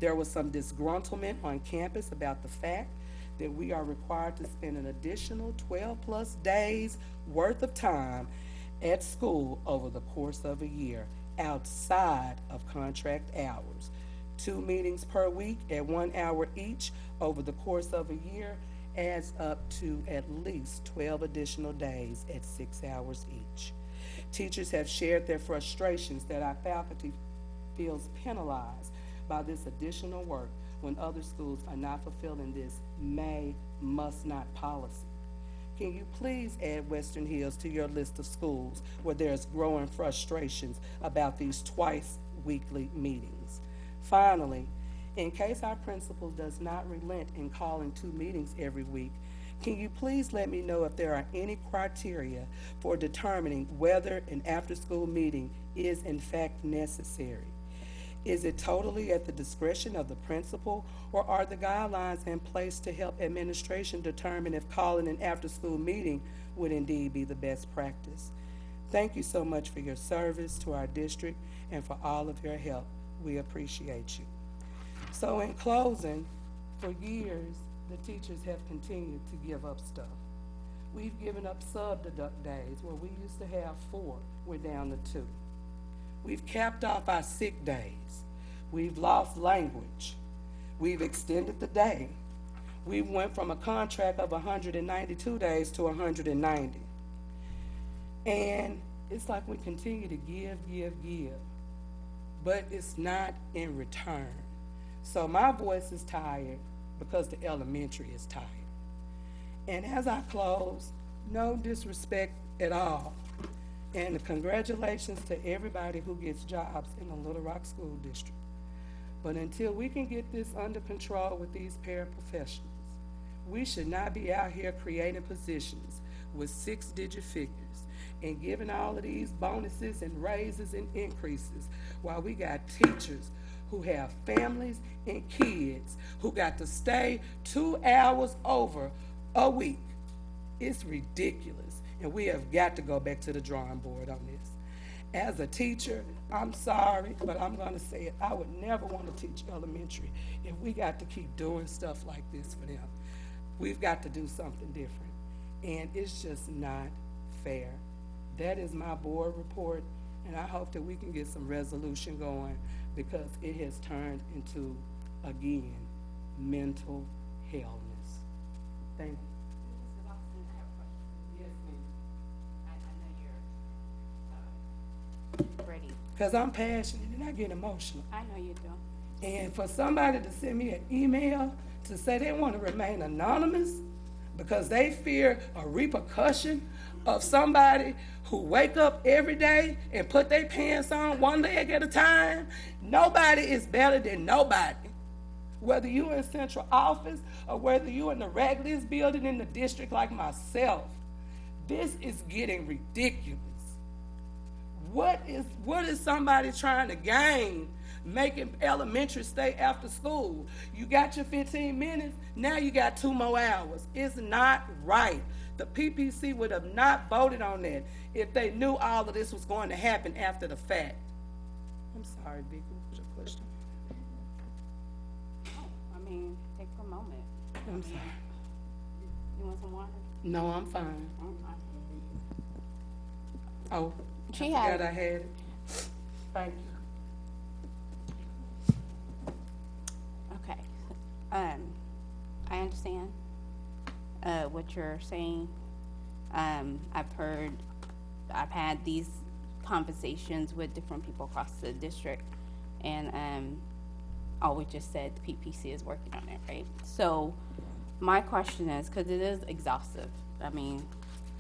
There was some disgruntlement on campus about the fact that we are required to spend an additional 12+ days worth of time at school over the course of a year outside of contract hours. 2 meetings per week at 1 hour each over the course of a year adds up to at least 12 additional days at 6 hours each. Teachers have shared their frustrations that our faculty feels penalized by this additional work when other schools are not fulfilling this must not policy. Can you please add Western Hills to your list of schools where there's growing frustrations about these twice weekly meetings? Finally, in case our principal does not relent in calling 2 meetings every week, can you please let me know if there are any criteria for determining whether an after-school meeting is in fact necessary? Is it totally at the discretion of the principal, or are the guidelines in place to help administration determine if calling an after-school meeting would indeed be the best practice? Thank you so much for your service to our district and for all of your help. We appreciate you. So in closing, for years, the teachers have continued to give up stuff. We've given up sub-deduct days where we used to have 4, we're down to 2. We've capped off our sick days. We've lost language. We've extended the day. We went from a contract of 192 days to 190. And it's like we continue to give, but it's not in return. So my voice is tired because the elementary is tired. And as I close, no disrespect at all. And congratulations to everybody who gets jobs in the Little Rock School District. But until we can get this under control with these paraprofessionals, we should not be out here creating positions with 6-digit figures and giving all of these bonuses and raises and increases while we got teachers who have families and kids who got to stay 2 hours over a week. It's ridiculous. And we have got to go back to the drawing board on this. As a teacher, I'm sorry, but I'm gonna say it. I would never want to teach elementary if we got to keep doing stuff like this for them. We've got to do something different, and it's just not fair. That is my board report, and I hope that we can get some resolution going because it has turned into, again, mental illness. Thank you. Yes, ma'am. Ready. Because I'm passionate and I get emotional. I know you do. And for somebody to send me an email to say they want to remain anonymous because they fear a repercussion of somebody who wake up every day and put their pants on one leg at a time, nobody is better than nobody. Whether you in central office or whether you in the Ragley's building in the district like myself, this is getting ridiculous. What is somebody trying to gain making elementary stay after school? You got your 15 minutes, now you got 2 more hours. It's not right. The PPC would have not voted on that if they knew all of this was going to happen after the fact. I'm sorry, Vicky, what was your question? I mean, take a moment. I'm sorry. You want some water? No, I'm fine. Oh, She I had forgot it. I had it. Thank you. Okay. I understand what you're saying. I've had these conversations with different people across the district, and always just said the PPC is working on it, right? So my question is, because it is exhaustive. I mean,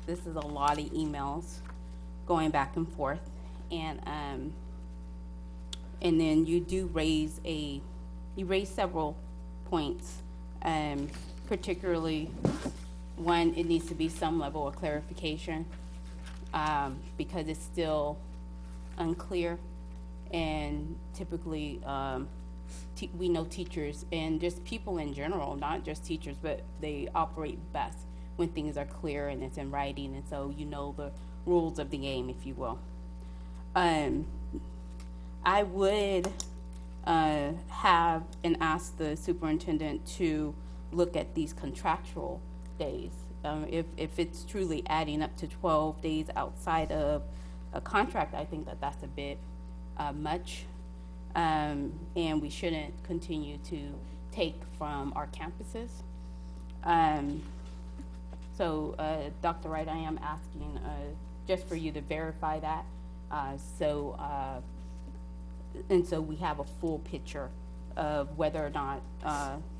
this is a lot of emails going back and forth, and then you raise several points, particularly one, it needs to be some level of clarification, because it's still unclear, and typically we know teachers and just people in general, not just teachers, but they operate best when things are clear and it's in writing, and so you know the rules of the game, if you will. I would have and ask the superintendent to look at these contractual days. If it's truly adding up to 12 days outside of a contract, I think that that's a bit much, and we shouldn't continue to take from our campuses. So, Dr. Wright, I am asking just for you to verify that, so we have a full picture of whether or not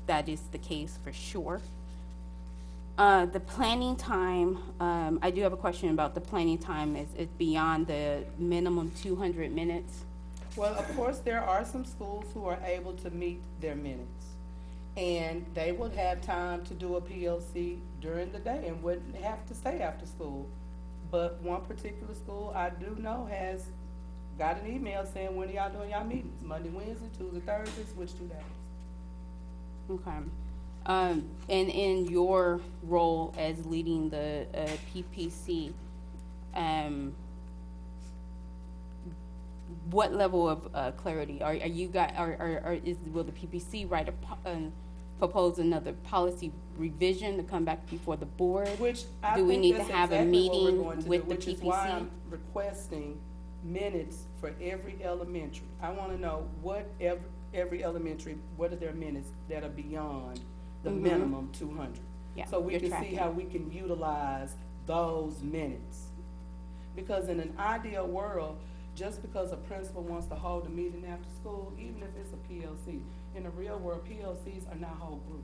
that is the case for sure. The planning time, I do have a question about the planning time. Is it beyond the minimum 200 minutes? Well, of course, there are some schools who are able to meet their minutes. And they would have time to do a PLC during the day and wouldn't have to stay after school. But one particular school I do know has got an email saying, when are y'all doing y'all meetings? Monday, Wednesday, Tuesday, Thursdays, which 2 days? Okay. And in your role as leading the PPC, what level of clarity are you guys? Will the PPC propose another policy revision to come back before the board? Which I do we think need that's to have exactly a meeting what we're going to with do, the which PPC? is why I'm requesting minutes for every elementary. I want to know what every elementary, what are their minutes that are beyond the minimum 200. Yeah, so we you're can tracking. see how we can utilize those minutes. Because in an ideal world, just because a principal wants to hold a meeting after school, even if it's a PLC, in the real world, PLCs are not whole group.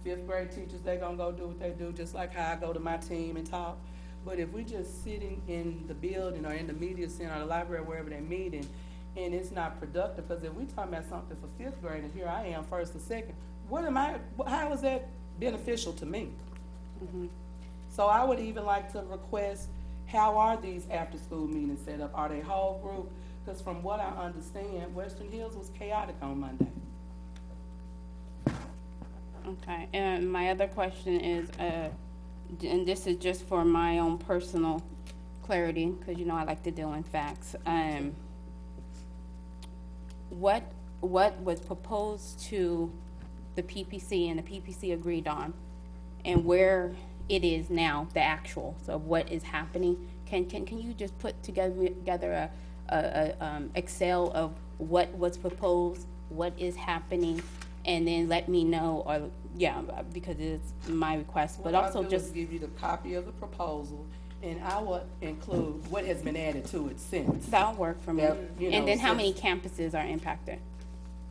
5th grade teachers, they're going to go do what they do, just like how I go to my team and talk. But if we just sitting in the building or in the media center or the library, wherever they're meeting, and it's not productive, because if we talking about something for 5th grade and here I am, 1st or 2nd, how is that beneficial to me? So I would even like to request, how are these after-school meetings set up? Are they whole group? Because from what I understand, Western Hills was chaotic on Monday. Okay, and my other question is, and this is just for my own personal clarity, because you know I like to deal in facts. What was proposed to the PPC and the PPC agreed on, and where it is now, the actual, so what is happening? Can you just put together a Excel of what was proposed, what is happening, and then let me know, or yeah, because it's my request, but What also I'll do just is give you the copy of the proposal, and I will include what has been added to it since. that'll work for me. That, you And know, then how many since- campuses are impacted?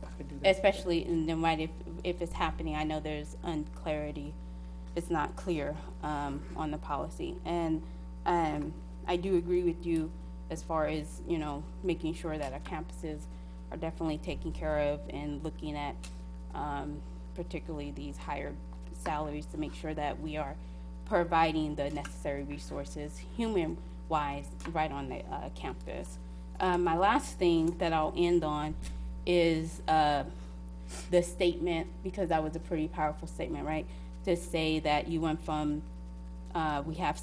I could do that. Especially in the right, if it's happening, I know there's unclarity, it's not clear, on the policy. And, I do agree with you as far as, you know, making sure that our campuses are definitely taken care of and looking at, particularly these higher salaries to make sure that we are providing the necessary resources, human-wise, right on the, campus. My last thing that I'll end on is the statement, because that was a pretty powerful statement, right? To say that you went from, we have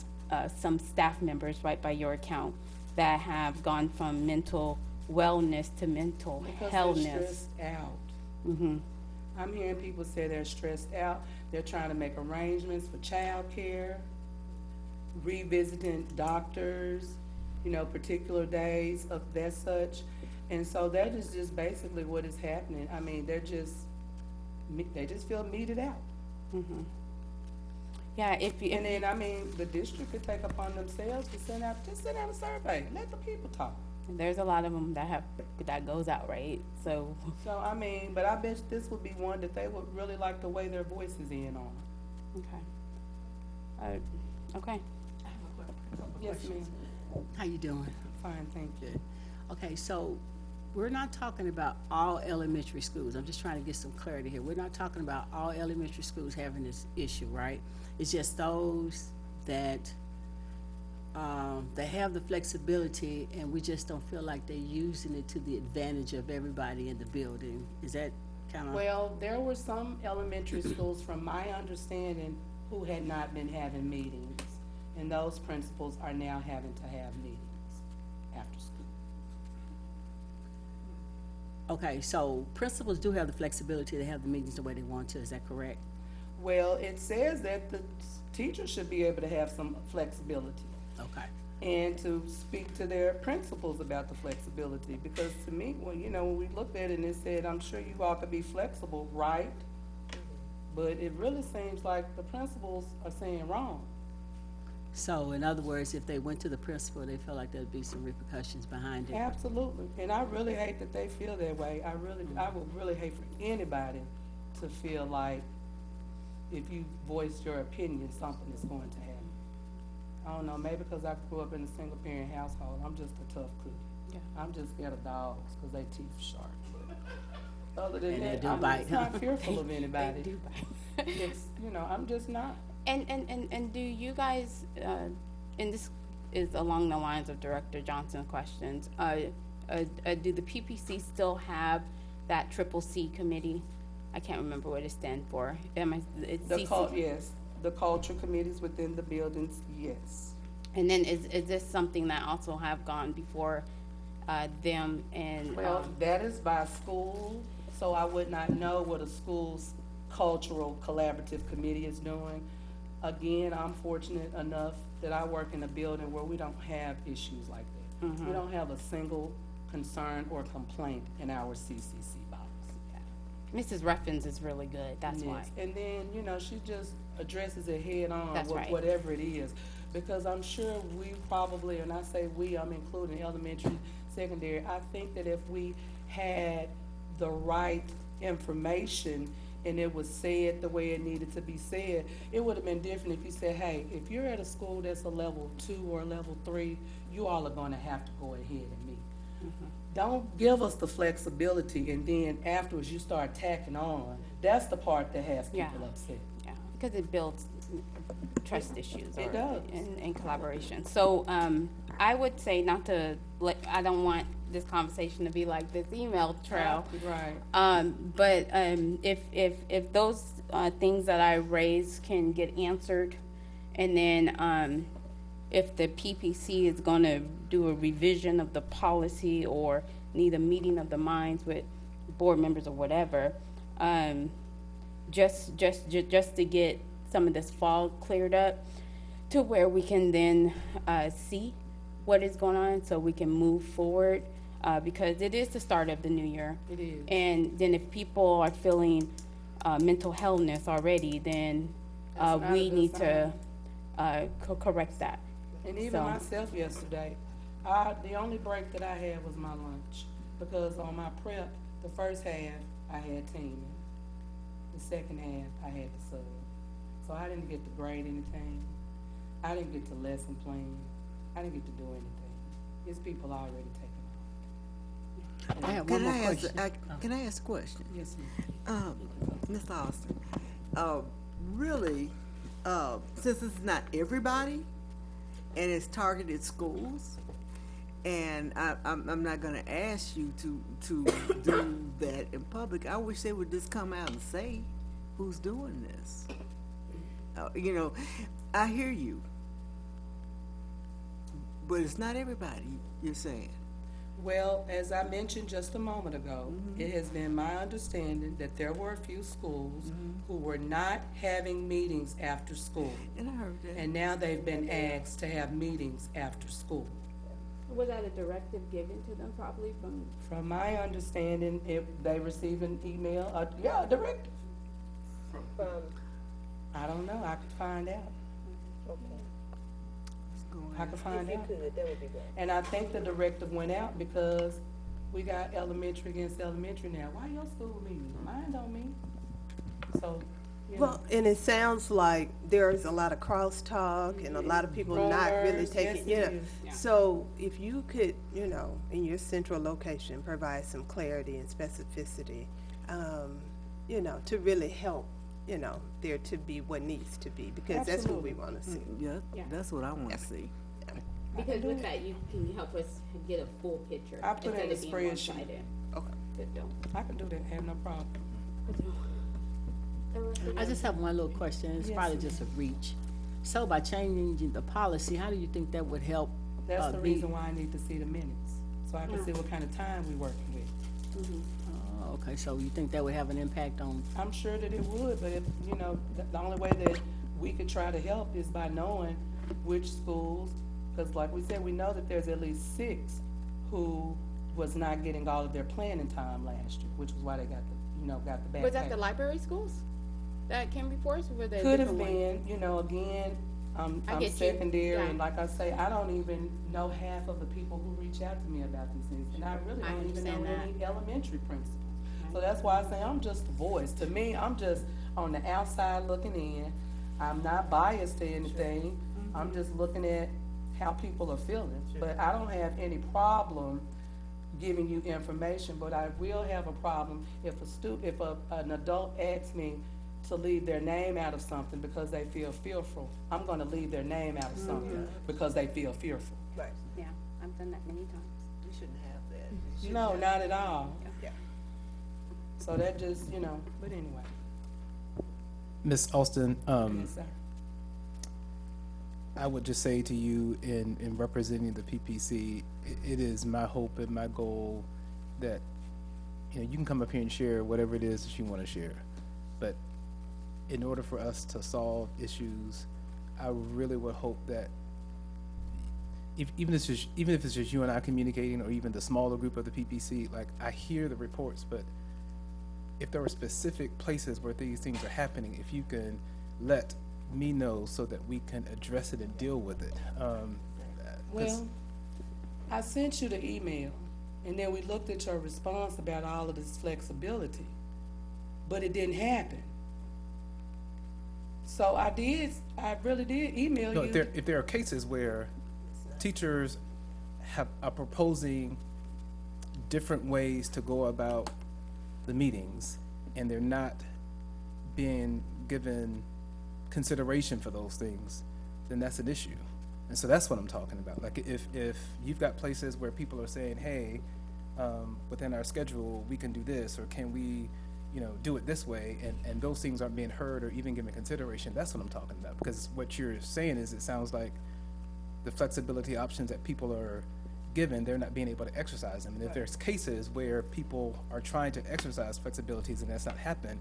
some staff members, right, by your account, that have gone from mental wellness to mental Because healthness. they're stressed out. I'm hearing people say they're stressed out, they're trying to make arrangements for childcare, revisiting doctors, you know, particular days of that such. And so that is just basically what is happening. I mean, they just feel meted out. Yeah, if you, And then, I mean, the district could take upon themselves to send out a survey, let the people talk. there's a lot of them that goes out, right? So, So, I mean, but I bet this would be one that they would really like to weigh their voices in on. okay. Okay. Yes, ma'am. How you doing? Fine, thank you. Okay, so we're not talking about all elementary schools. I'm just trying to get some clarity here. We're not talking about all elementary schools having this issue, right? It's just those that they have the flexibility, and we just don't feel like they're using it to the advantage of everybody in the building. Is that kind of? Well, there were some elementary schools, from my understanding, who had not been having meetings. And those principals are now having to have meetings after school. Okay, so principals do have the flexibility to have the meetings the way they want to. Is that correct? Well, it says that the teachers should be able to have some flexibility. Okay. And to speak to their principals about the flexibility, because to me, when we looked at it and it said, I'm sure you all could be flexible, right? But it really seems like the principals are saying wrong. So in other words, if they went to the principal, they felt like there'd be some repercussions behind it. Absolutely, and I really hate that they feel that way. I would really hate for anybody to feel like if you voice your opinion, something is going to happen. I don't know, maybe because I grew up in a single parent household, I'm just a tough cookie. Yeah. I'm just scared of dogs because they teeth sharp. Other than And they that, do I'm bite, just not huh? fearful of anybody. They do bite. It's, I'm just not. And do you guys, and this is along the lines of Director Johnson's questions, do the PPC still have that CCC committee? I can't remember what it stands for. It's CC? Yes, the culture committees within the buildings, yes. And then is this something that also have gone before them and? Well, that is by school, so I would not know what a school's cultural collaborative committee is doing. Again, I'm fortunate enough that I work in a building where we don't have issues like that. We don't have a single concern or complaint in our CCC box. Mrs. Ruffins is really good, that's why. Yes. And then, she just addresses it head on That's with right. whatever it is. Because I'm sure we probably, and I say we, I'm including elementary, secondary, I think that if we had the right information and it was said the way it needed to be said, it would have been different if you said, hey, if you're at a school that's a level 2 or level 3, you all are gonna have to go ahead and meet. Don't give us the flexibility and then afterwards you start tacking on. That's the part that has people Yeah. upset. Yeah, because it builds trust issues. It or- does. And collaboration. So, I would say not to, I don't want this conversation to be like this email trail. Right. But if those things that I raised can get answered, and then if the PPC is gonna do a revision of the policy or need a meeting of the minds with board members or whatever, just to get some of this fog cleared up to where we can then see what is going on so we can move forward, because it is the start of the new year. It is. And then if people are feeling mental healthness already, then That's not we a good need to correct that. And even So- myself yesterday, the only break that I had was my lunch, because on my prep, the first half, I had teaming. The second half, I had the sub. So I didn't get to grade anything. I didn't get to lesson plan. I didn't get to do anything. It's people already taking off. I have one more question. Can I ask a question? Yes, ma'am. Ms. Austin, really, since it's not everybody and it's targeted schools, and I'm not gonna ask you to do that in public, I wish they would just come out and say who's doing this. You know, I hear you, but it's not everybody, you're saying. Well, as I mentioned just a moment ago, it has been my understanding that there were a few schools who were not having meetings after school. And I heard that. And now they've been asked to have meetings after school. Was that a directive given to them probably from? From my understanding, if they receive an email, a directive. I don't know, I could find out. I could find out. And I think the directive went out because we got elementary against elementary now. Why your school meeting? Mine don't meet. So, you know. Well, and it sounds like there's a lot of crosstalk and a lot of people not really Rumors, taking, yes, you it know. is. Yeah. So if you could, you know, in your central location, provide some clarity and specificity, you know, to really help, you know, there to be what needs to be, because that's what we Absolutely. want to see. Yeah, Yeah. that's what I wanna see. Because with that, you can help us get a full picture. I put in instead a of being spreadsheet. one-sided. Okay. Good deal. I can do that, have no problem. I just have one little question. It's Yes, probably ma'am. just a reach. So by changing the policy, how do you think that would help? That's the be- reason why I need to see the minutes, so I can see what kind of time we working with. Oh, okay, so you think that would have an impact on, I'm sure that it would, but if, you know, the only way that we could try to help is by knowing which schools, because like we said, we know that there's at least 6 who was not getting all of their planning time last year, which was why they got got the backpack. Was that the library schools that came before us, or were they Could have different ones? been, you know, again, I I'm get you. secondary, Yeah. and like I say, I don't even know half of the people who reach out to me about these things, and I really I don't even know understand any elementary principals. So that's why I say I'm just a voice. To me, I'm just on the outside looking in. I'm not biased to anything. I'm just looking at how people are feeling. But I don't have any problem giving you information, but I will have a problem if an adult asks me to leave their name out of something because they feel fearful. I'm gonna leave their name out of something because they feel fearful. Right. Yeah, I've done that many times. We shouldn't have that. No, not at all. Yeah. So that just, you know, but anyway. Ms. Austin, Yes, sir. I would just say to you in representing the PPC, it is my hope and my goal that, you know, you can come up here and share whatever it is that you want to share. But in order for us to solve issues, I really would hope that even if it's just you and I communicating, or even the smaller group of the PPC, like, I hear the reports, but if there are specific places where these things are happening, if you can let me know so that we can address it and deal with it. 'Cause- Well, I sent you the email, and then we looked at your response about all of this flexibility, but it didn't happen. So I really did email No, you. if there are cases where teachers are proposing different ways to go about the meetings, and they're not being given consideration for those things, then that's an issue. And so that's what I'm talking about. Like, if you've got places where people are saying, hey, within our schedule, we can do this, or can we, you know, do it this way, and those things aren't being heard or even given consideration, that's what I'm talking about. Because what you're saying is, it sounds like the flexibility options that people are given, they're not being able to exercise them. And if there's cases where people are trying to exercise flexibilities and that's not happening,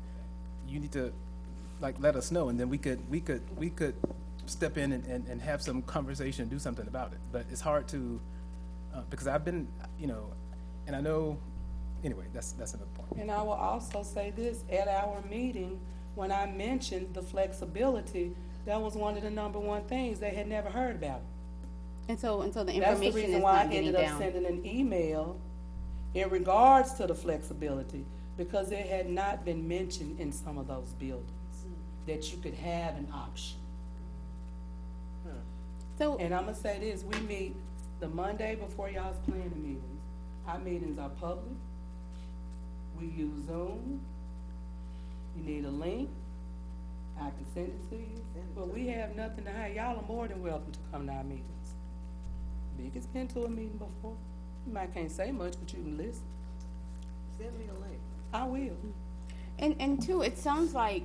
you need to like let us know, and then we could step in and have some conversation, do something about it. But it's hard to because I've been, and I know. Anyway, that's another point. And I will also say this, at our meeting, when I mentioned the flexibility, that was one of the number one things. They had never heard about it. And so the That's the information reason is why I not getting ended up down. sending an email in regards to the flexibility, because it had not been mentioned in some of those buildings, that you could have an option. So, And I'm gonna say this, we meet the Monday before y'all's planning meetings. Our meetings are public. We use Zoom. You need a link. I can send it to you. But we have nothing to hide. Y'all are more than welcome to come to our meetings. Biggest been to a meeting before. You might can't say much, but you can listen. Send me a link. I will. and two, it sounds like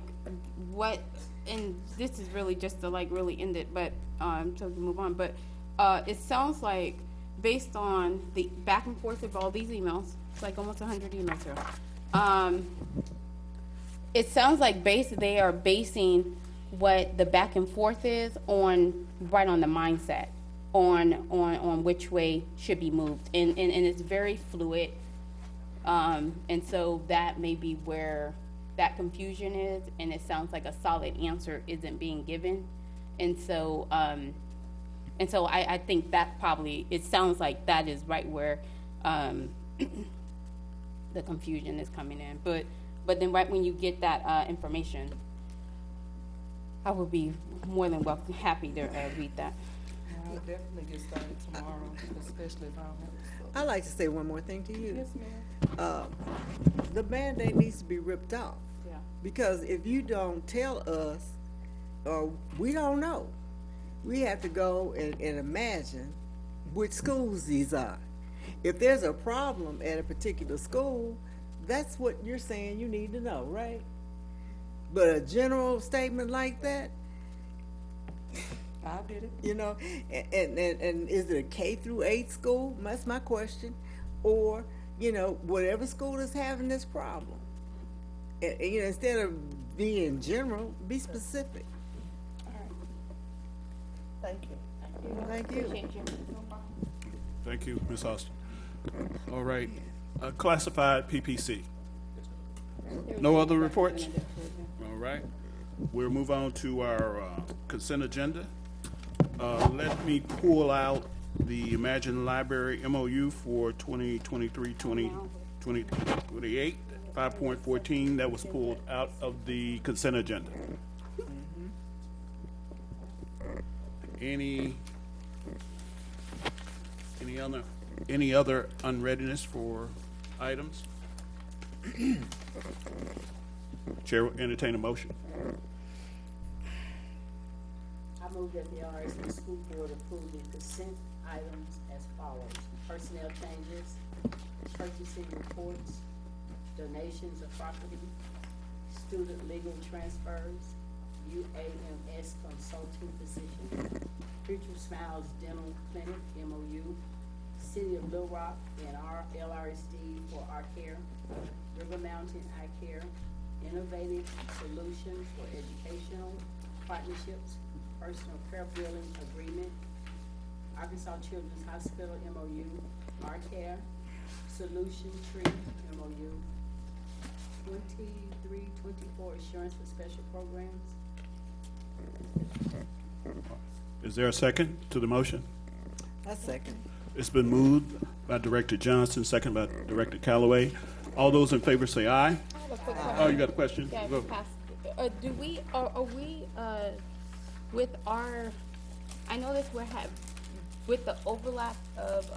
and this is really just to like really end it, but so to move on. But it sounds like based on the back and forth of all these emails, it's like almost 100 emails here. It sounds like they are basing what the back and forth is on the mindset, on which way should be moved, and it's very fluid. And so that may be where that confusion is, and it sounds like a solid answer isn't being given. And so I think that probably, it sounds like that is right where the confusion is coming in. But then right when you get that information, I would be more than welcome, happy to read that. I'll definitely get started tomorrow, especially if I don't have to. I'd like to say one more thing to you. Yes, ma'am. The Band-Aid needs to be ripped off. Yeah. Because if you don't tell us, or we don't know, we have to go and imagine which schools these are. If there's a problem at a particular school, that's what you're saying you need to know, right? But a general statement like that, I did it. and is it a K through 8 school? That's my question. Or, whatever school is having this problem. Instead of being general, be specific. All right. Thank you. Thank you. Appreciate you. Thank you, Ms. Austin. All right, classified PPC. No other reports? All right, we'll move on to our consent agenda. Let me pull out the Imagine Library MOU for 2023-2028, 5.14, that was pulled out of the consent agenda. Any other unreadiness for items? Chair will entertain a motion. I move that the LRSD School Board approve the consent items as follows: personnel changes, purchasing reports, donations of property, student legal transfers, UAMS consulting position, Future Smiles Dental Clinic, MOU, City of Little Rock and our LRSD for our care, River Mountain Eye Care, Innovative Solutions for Educational Partnerships, Personal Care Billing Agreement, Arkansas Children's Hospital MOU, our care, Solution Tree MOU, 23-24 Insurance for Special Programs. Is there a second to the motion? A second. It's been moved by Director Johnson, second by Director Callaway. All those in favor say aye. I have a quick question. Oh, you got a question? Yeah, Go. are we with our, I noticed with the overlap of,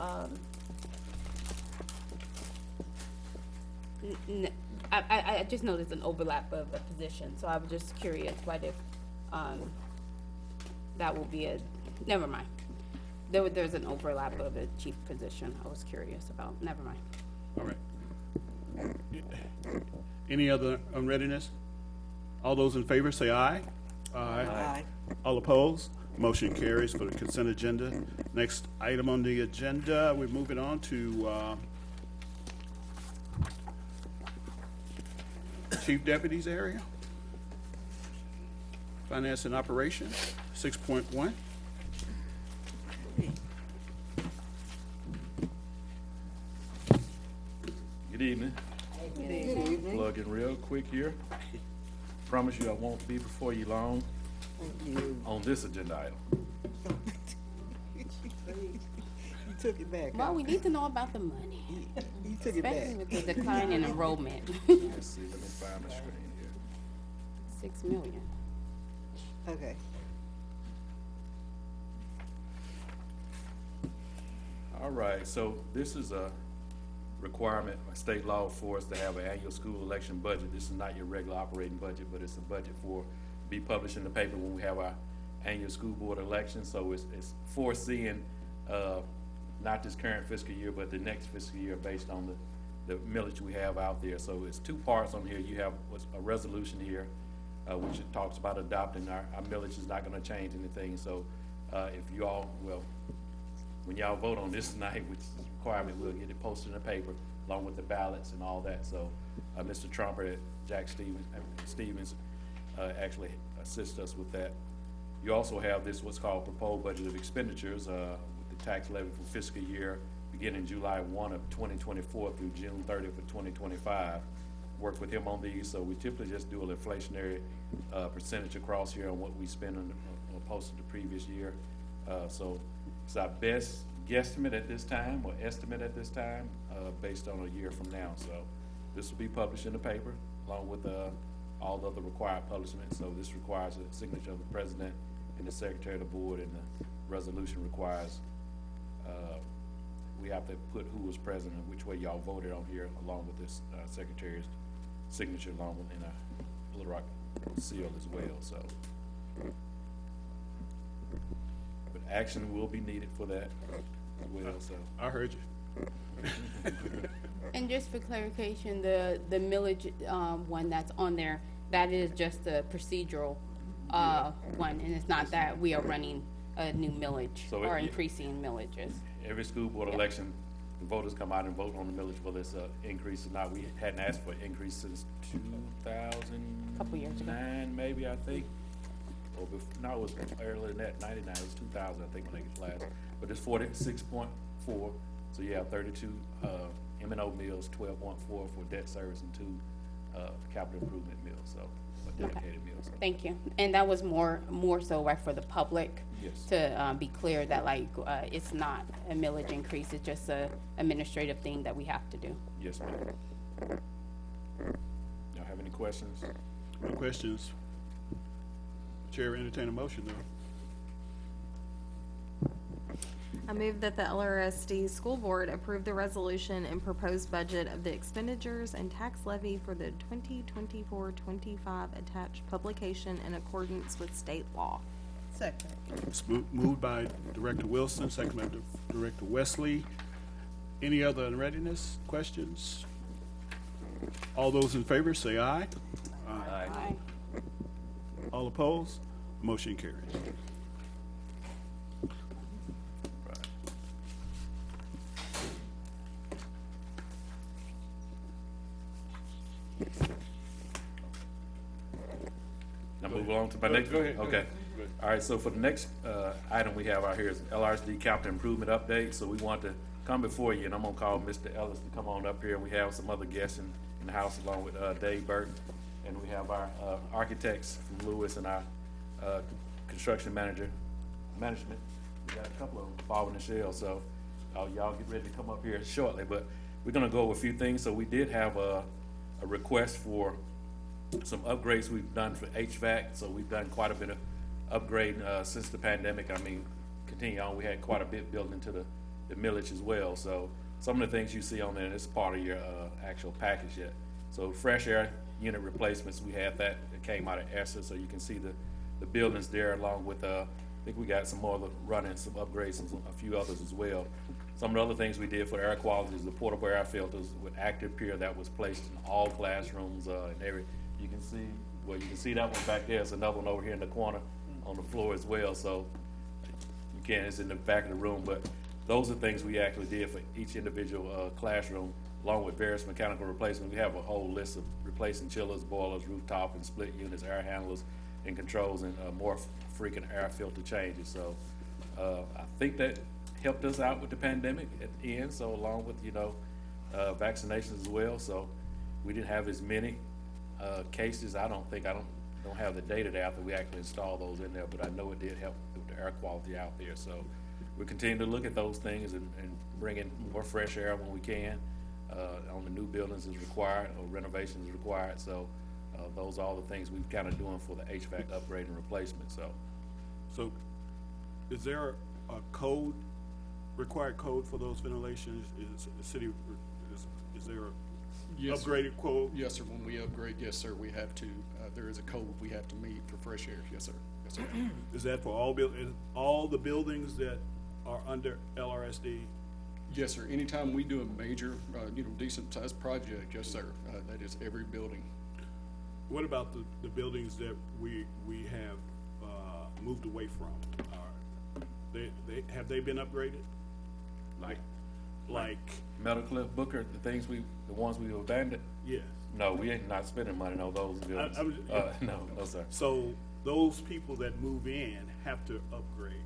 I just noticed an overlap of a position, so I was just curious what if, that will be never mind. There's an overlap of a chief position I was curious about, never mind. All right. Any other unreadiness? All those in favor say aye. Aye. Aye. All opposed? Motion carries for the consent agenda. Next item on the agenda, we're moving on to Chief Deputy's area. Finance and Operations, 6.1. Good evening. Good evening. Plug in real quick here. Promise you I won't be before you long Thank you. on this agenda item. You took it back. Well, we need to know about the money, You took it especially back. with the decline in enrollment. Let's see, let me find my screen here. 6 million. Okay. All right, so this is a requirement, a state law for us to have an annual school election budget. This is not your regular operating budget, but it's a budget for, be published in the paper when we have our annual school board election. So it's foreseeing, not this current fiscal year, but the next fiscal year based on the millage we have out there. So it's two parts on here. You have what's a resolution here, which it talks about adopting our millage is not gonna change anything. So, if you all, well, when y'all vote on this tonight, which is a requirement, we'll get it posted in the paper along with the ballots and all that. So, Mr. Trumper, Jack Stevens, actually assist us with that. You also have this, what's called proposed budget of expenditures, with the tax levy for fiscal year beginning July 1 of 2024 through June 30th of 2025. Worked with him on these, so we typically just do an inflationary percentage across here on what we spend on opposed to the previous year. So it's our best guesstimate at this time, or estimate at this time, based on a year from now. So this will be published in the paper along with all the other required publishments. So this requires a signature of the president and the secretary of the board, and the resolution requires we have to put who was present and which way y'all voted on here, along with this secretary's signature, along with in a Little Rock seal as well. So, but action will be needed for that as well. So I heard you. And just for clarification, the millage one that's on there, that is just a procedural one, and it's not that we are running a new millage So or increasing millages. every school board election, the voters come out and vote on the millage, whether it's an increase or not. We hadn't asked for an increase since 2009, Couple years ago. maybe, I think. Or no, it was earlier than that, 99, it was 2000, I think, when they last. But it's 46.4, so you have 32 M&O mills, 12.4 for debt service, and 2 capital improvement mills, so, dedicated mills. So. Thank you. And that was more so right for the public. Yes. To be clear that it's not a millage increase, it's just a administrative thing that we have to do. Yes, ma'am. Y'all have any questions? No questions. Chair, entertain a motion, though. I move that the LRSD School Board approve the resolution and proposed budget of the expenditures and tax levy for the 2024-25 attached publication in accordance with state law. Second. It's moved by Director Wilson, second by Director Wesley. Any other unreadiness questions? All those in favor say aye. Aye. All opposed? Motion carries. Right. Now move on to my next. Go ahead. Okay. All right, so for the next item we have out here is LRSD capital improvement update. So we want to come before you, and I'm gonna call Mr. Ellis to come on up here, and we have some other guests in the house along with Dave Burton, and we have our architects from Lewis and our construction management. We got a couple of them following the shell, so y'all get ready to come up here shortly. But we're gonna go over a few things. So we did have a request for some upgrades we've done for HVAC. So we've done quite a bit of upgrading since the pandemic. I mean, continue on. We had quite a bit built into the millage as well. So some of the things you see on there, this is part of your actual package yet. So fresh air unit replacements, we had that came out of ESSA, so you can see the buildings there, along with I think we got some more running, some upgrades, and a few others as well. Some of the other things we did for air quality is the portable air filters with active peer that was placed in all classrooms and every. You can see that one back there. There's another one over here in the corner on the floor as well. So can, it's in the back of the room, but those are things we actually did for each individual classroom, along with various mechanical replacements. We have a whole list of replacing chillers, boilers, rooftop and split units, air handlers, and controls, and more frequent air filter changes. So I think that helped us out with the pandemic at the end, so along with, vaccinations as well. So we didn't have as many cases. I don't have the data there after we actually installed those in there, but I know it did help with the air quality out there. So we continue to look at those things and bring in more fresh air when we can. On the new buildings is required, or renovation is required. So those are all the things we've kind of doing for the HVAC upgrade and replacement. So is there a code, required code for those ventilations? Is the city, is there a Yes, upgraded quote? Yes, sir. When we upgrade, yes, sir, we have to, there is a code we have to meet for fresh air. Yes, sir. Yes, sir. Is that for all the buildings that are under LRSD? Yes, sir. Anytime we do a major, decent sized project, yes, sir, that is every building. What about the buildings that we have moved away from? Have they been upgraded? Like Metal Cliff, Booker, the ones we abandoned? Yes. No, we ain't not spending money on those buildings. No, sir. So those people that move in have to upgrade.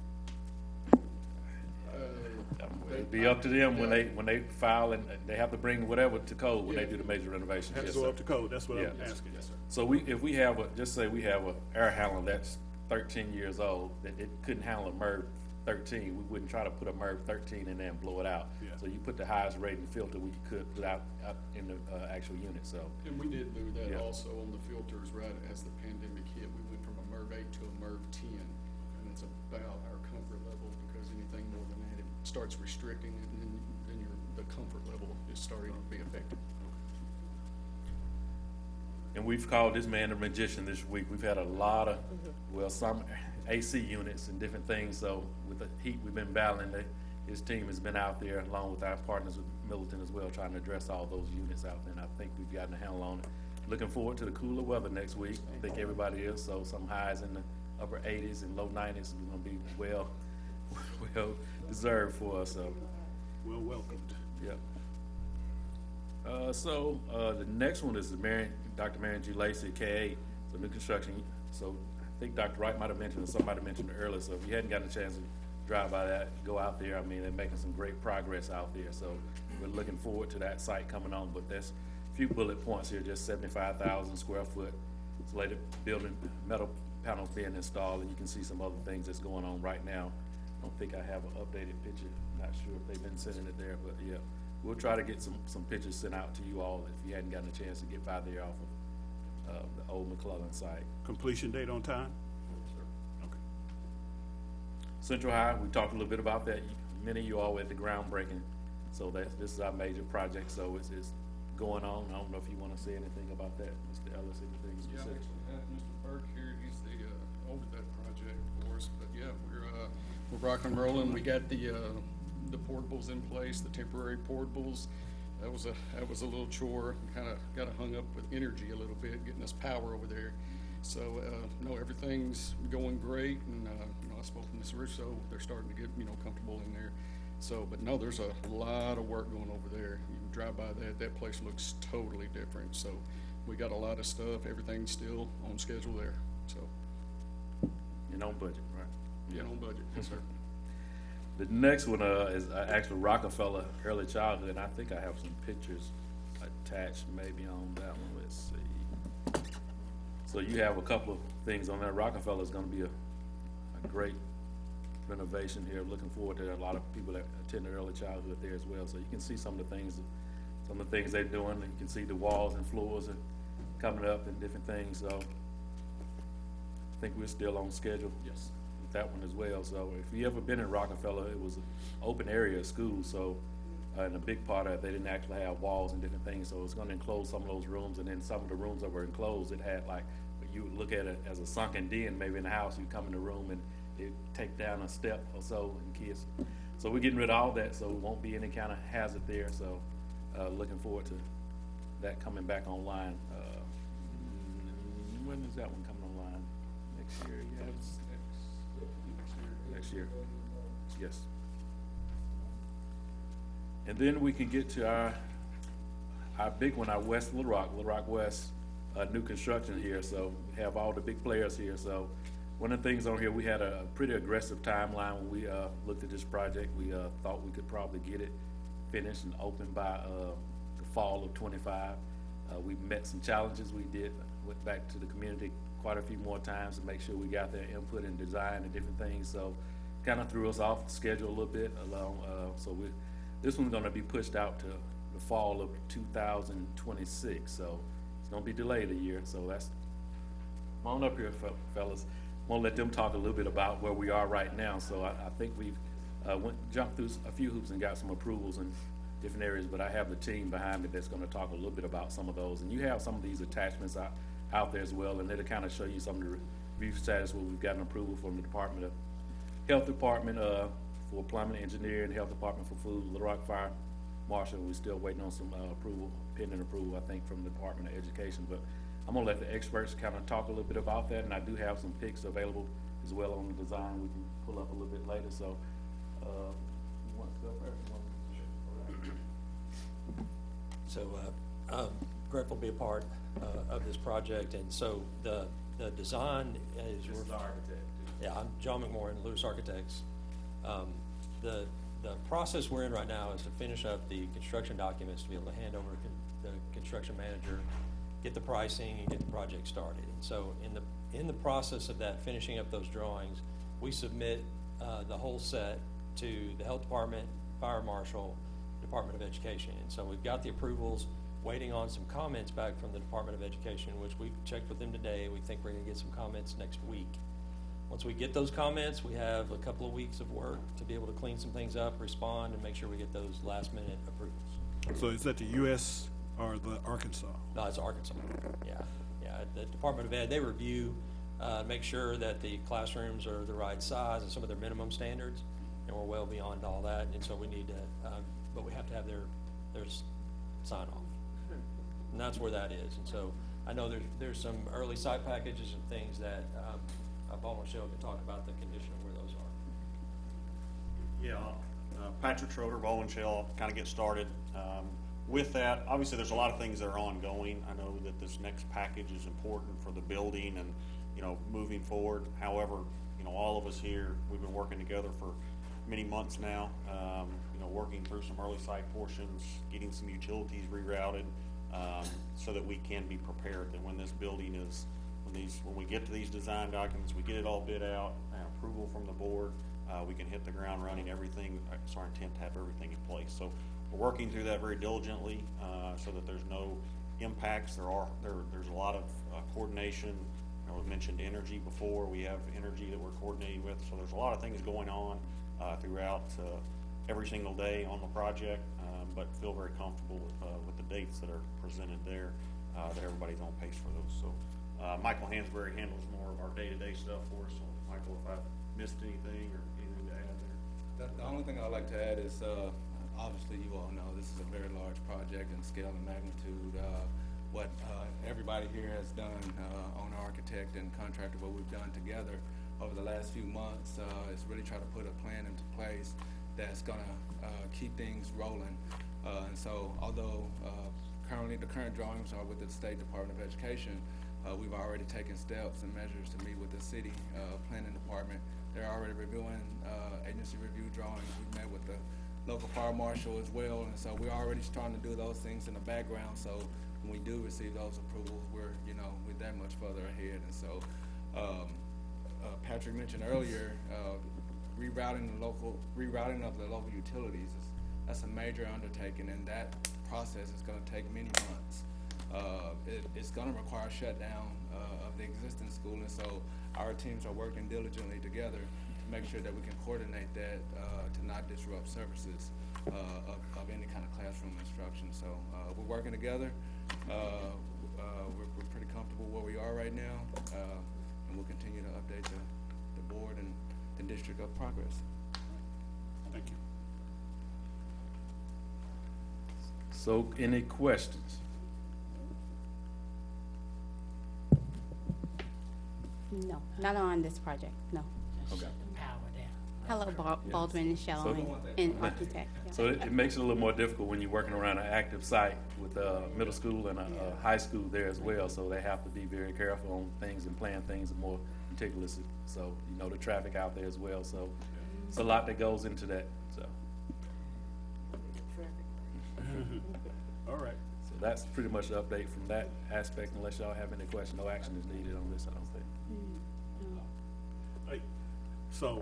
It'd be up to them when they file, and they have to bring whatever to code when they do the major renovations. Have to Yes, go sir. up to code. That's what I'm Yes. asking. Yes, sir. So if we have just say we have a air handler that's 13 years old, that it couldn't handle a MERV 13, we wouldn't try to put a MERV 13 in there and blow it out. Yeah. So you put the highest rating filter we could put out in the actual unit. So And we did do that Yeah. also on the filters, right, as the pandemic hit. We went from a MERV 8 to a MERV 10, and it's about our comfort level, because anything more than that, it starts restricting it, and then the comfort level is starting to be affected. And we've called this man a magician this week. We've had a lot of, some AC units and different things. So with the heat we've been battling, his team has been out there along with our partners with Militant as well, trying to address all those units out there. And I think we've gotten a handle on it. Looking forward to the cooler weather next week. I think everybody is. So some highs in the upper 80s and low 90s is going to be well deserved for us. So Well welcomed. Yep. The next one is Dr. Marion G. Lacey, K8, so new construction. So I think Dr. Wright might have mentioned, or somebody mentioned it earlier, so if you hadn't gotten a chance to drive by that, go out there. I mean, they're making some great progress out there, so we're looking forward to that site coming on. But there's a few bullet points here, just 75,000 square foot insulated building, metal panels being installed, and you can see some other things that's going on right now. I don't think I have an updated picture. Not sure if they've been sending it there, but yeah. We'll try to get some pictures sent out to you all if you hadn't gotten a chance to get by there off of the old McClellan site. Completion date on time? Okay. Central High, we talked a little bit about that. Many of you all were at the groundbreaking, so this is our major project, so it's going on. I don't know if you want to say anything about that, Mr. Ellis, anything Yeah, I specific? actually have Mr. Burke here. He's the over that project for us. But yeah, we're rocking and rolling. We got the portables in place, the temporary portables. That was a little chore. Kind of got hung up with energy a little bit, getting us power over there. So no, everything's going great, and I spoke to Ms. Russo. They're starting to get comfortable in there. So, but no, there's a lot of work going over there. You can drive by that place looks totally different. So we got a lot of stuff. Everything's still on schedule there. So And on budget, right? yeah, on budget, yes, sir. The next one is actually Rockefeller Early Childhood, and I think I have some pictures attached maybe on that one. Let's see. So you have a couple of things on there. Rockefeller is going to be a great renovation here. Looking forward to that. A lot of people that attended early childhood there as well. So you can see some of the things they're doing. You can see the walls and floors are coming up and different things. So I think we're still on schedule. Yes. With that one as well. So if you ever been in Rockefeller, it was an open area school. So and a big part of it, they didn't actually have walls and different things. So it's going to enclose some of those rooms, and then some of the rooms that were enclosed, it had like, you would look at it as a sunken den, maybe in the house. You come in the room and it take down a step or so, and kids. So we're getting rid of all that, so it won't be any kind of hazard there. So looking forward to that coming back online. When is that one coming online? Next year? Yeah, it's next year. yes. And then we can get to our big one, our West Little Rock West, new construction here, so we have all the big players here. So one of the things on here, we had a pretty aggressive timeline when we looked at this project. We thought we could probably get it finished and open by the fall of '25. We met some challenges. We went back to the community quite a few more times to make sure we got their input in design and different things. So kind of threw us off the schedule a little bit along. This one's gonna be pushed out to the fall of 2026. So it's gonna be delayed a year. So that's, come on up here, fellas. I'm gonna let them talk a little bit about where we are right now. So I think we've jumped through a few hoops and got some approvals in different areas, but I have the team behind me that's gonna talk a little bit about some of those. And you have some of these attachments out there as well, and it'll kind of show you some of the review status where we've gotten approval from the Health Department for plumbing, engineering, Health Department for food, Little Rock Fire Marshal. We're still waiting on some pending approval, I think, from the Department of Education. But I'm gonna let the experts kind of talk a little bit about that, and I do have some pics available as well on the design we can pull up a little bit later. So, you want to go first? So I'm grateful to be a part of this project, and so the design is. This is the architect. Yeah, I'm John McMorrin, Lewis Architects. The process we're in right now is to finish up the construction documents to be able to hand over to the construction manager, get the pricing, and get the project started. And so in the process of that, finishing up those drawings, we submit the whole set to the Health Department, Fire Marshal, Department of Education. And so we've got the approvals, waiting on some comments back from the Department of Education, which we've checked with them today. We think we're gonna get some comments next week. Once we get those comments, we have a couple of weeks of work to be able to clean some things up, respond, and make sure we get those last minute approvals. So is that the US or the Arkansas? No, it's Arkansas. Yeah. The Department of Ed, they review, make sure that the classrooms are the right size and some of their minimum standards, and we're well beyond all that. And so we need to, but we have to have their sign off. And that's where that is. And so I know there's some early site packages and things that Paul and Michelle can talk about the condition of where those are. Yeah, Patrick Schroeder, Bowl and Shell, kind of get started. With that, obviously there's a lot of things that are ongoing. I know that this next package is important for the building and, moving forward. However, all of us here, we've been working together for many months now, working through some early site portions, getting some utilities rerouted, so that we can be prepared that when this building is, when we get to these design documents, we get it all bid out, approval from the board, we can hit the ground running. Everything, it's our intent to have everything in place. So we're working through that very diligently, so that there's no impacts. There's a lot of coordination. We mentioned energy before. We have energy that we're coordinating with. So there's a lot of things going on throughout every single day on the project, but feel very comfortable with the dates that are presented there, that everybody's on pace for those. So Michael Hansberry handles more of our day-to-day stuff for us. So Michael, if I've missed anything or anything to add there. The only thing I'd like to add is, obviously you all know this is a very large project in scale and magnitude. What everybody here has done, owner, architect, and contractor, what we've done together over the last few months is really try to put a plan into place that's gonna keep things rolling. And so although currently the current drawings are with the State Department of Education, we've already taken steps and measures to meet with the city planning department. They're already reviewing agency review drawings. We've met with the local fire marshal as well, and so we're already trying to do those things in the background. So when we do receive those approvals, we're that much further ahead. And so Patrick mentioned earlier rerouting of the local utilities. That's a major undertaking, and that process is going to take many months. It's going to require shutdown of the existing school, and so our teams are working diligently together to make sure that we can coordinate that to not disrupt services of any kind of classroom instruction. So we're working together. We're pretty comfortable where we are right now, and we'll continue to update the board and the district of progress. Thank you. So, any questions? No, not on this project, no. Okay. Power Hello, Baldwin and Shell, and architect. Yeah. So it makes it a little more difficult when you're working around an active site with a middle school and a high school there as well. So they have to be very careful on things and plan things more meticulously. So, you know, the traffic out there as well. So it's a lot that goes into that, so. All right. So that's pretty much the update from that aspect, unless y'all have any questions. No action is needed on this, I don't think. Hey, so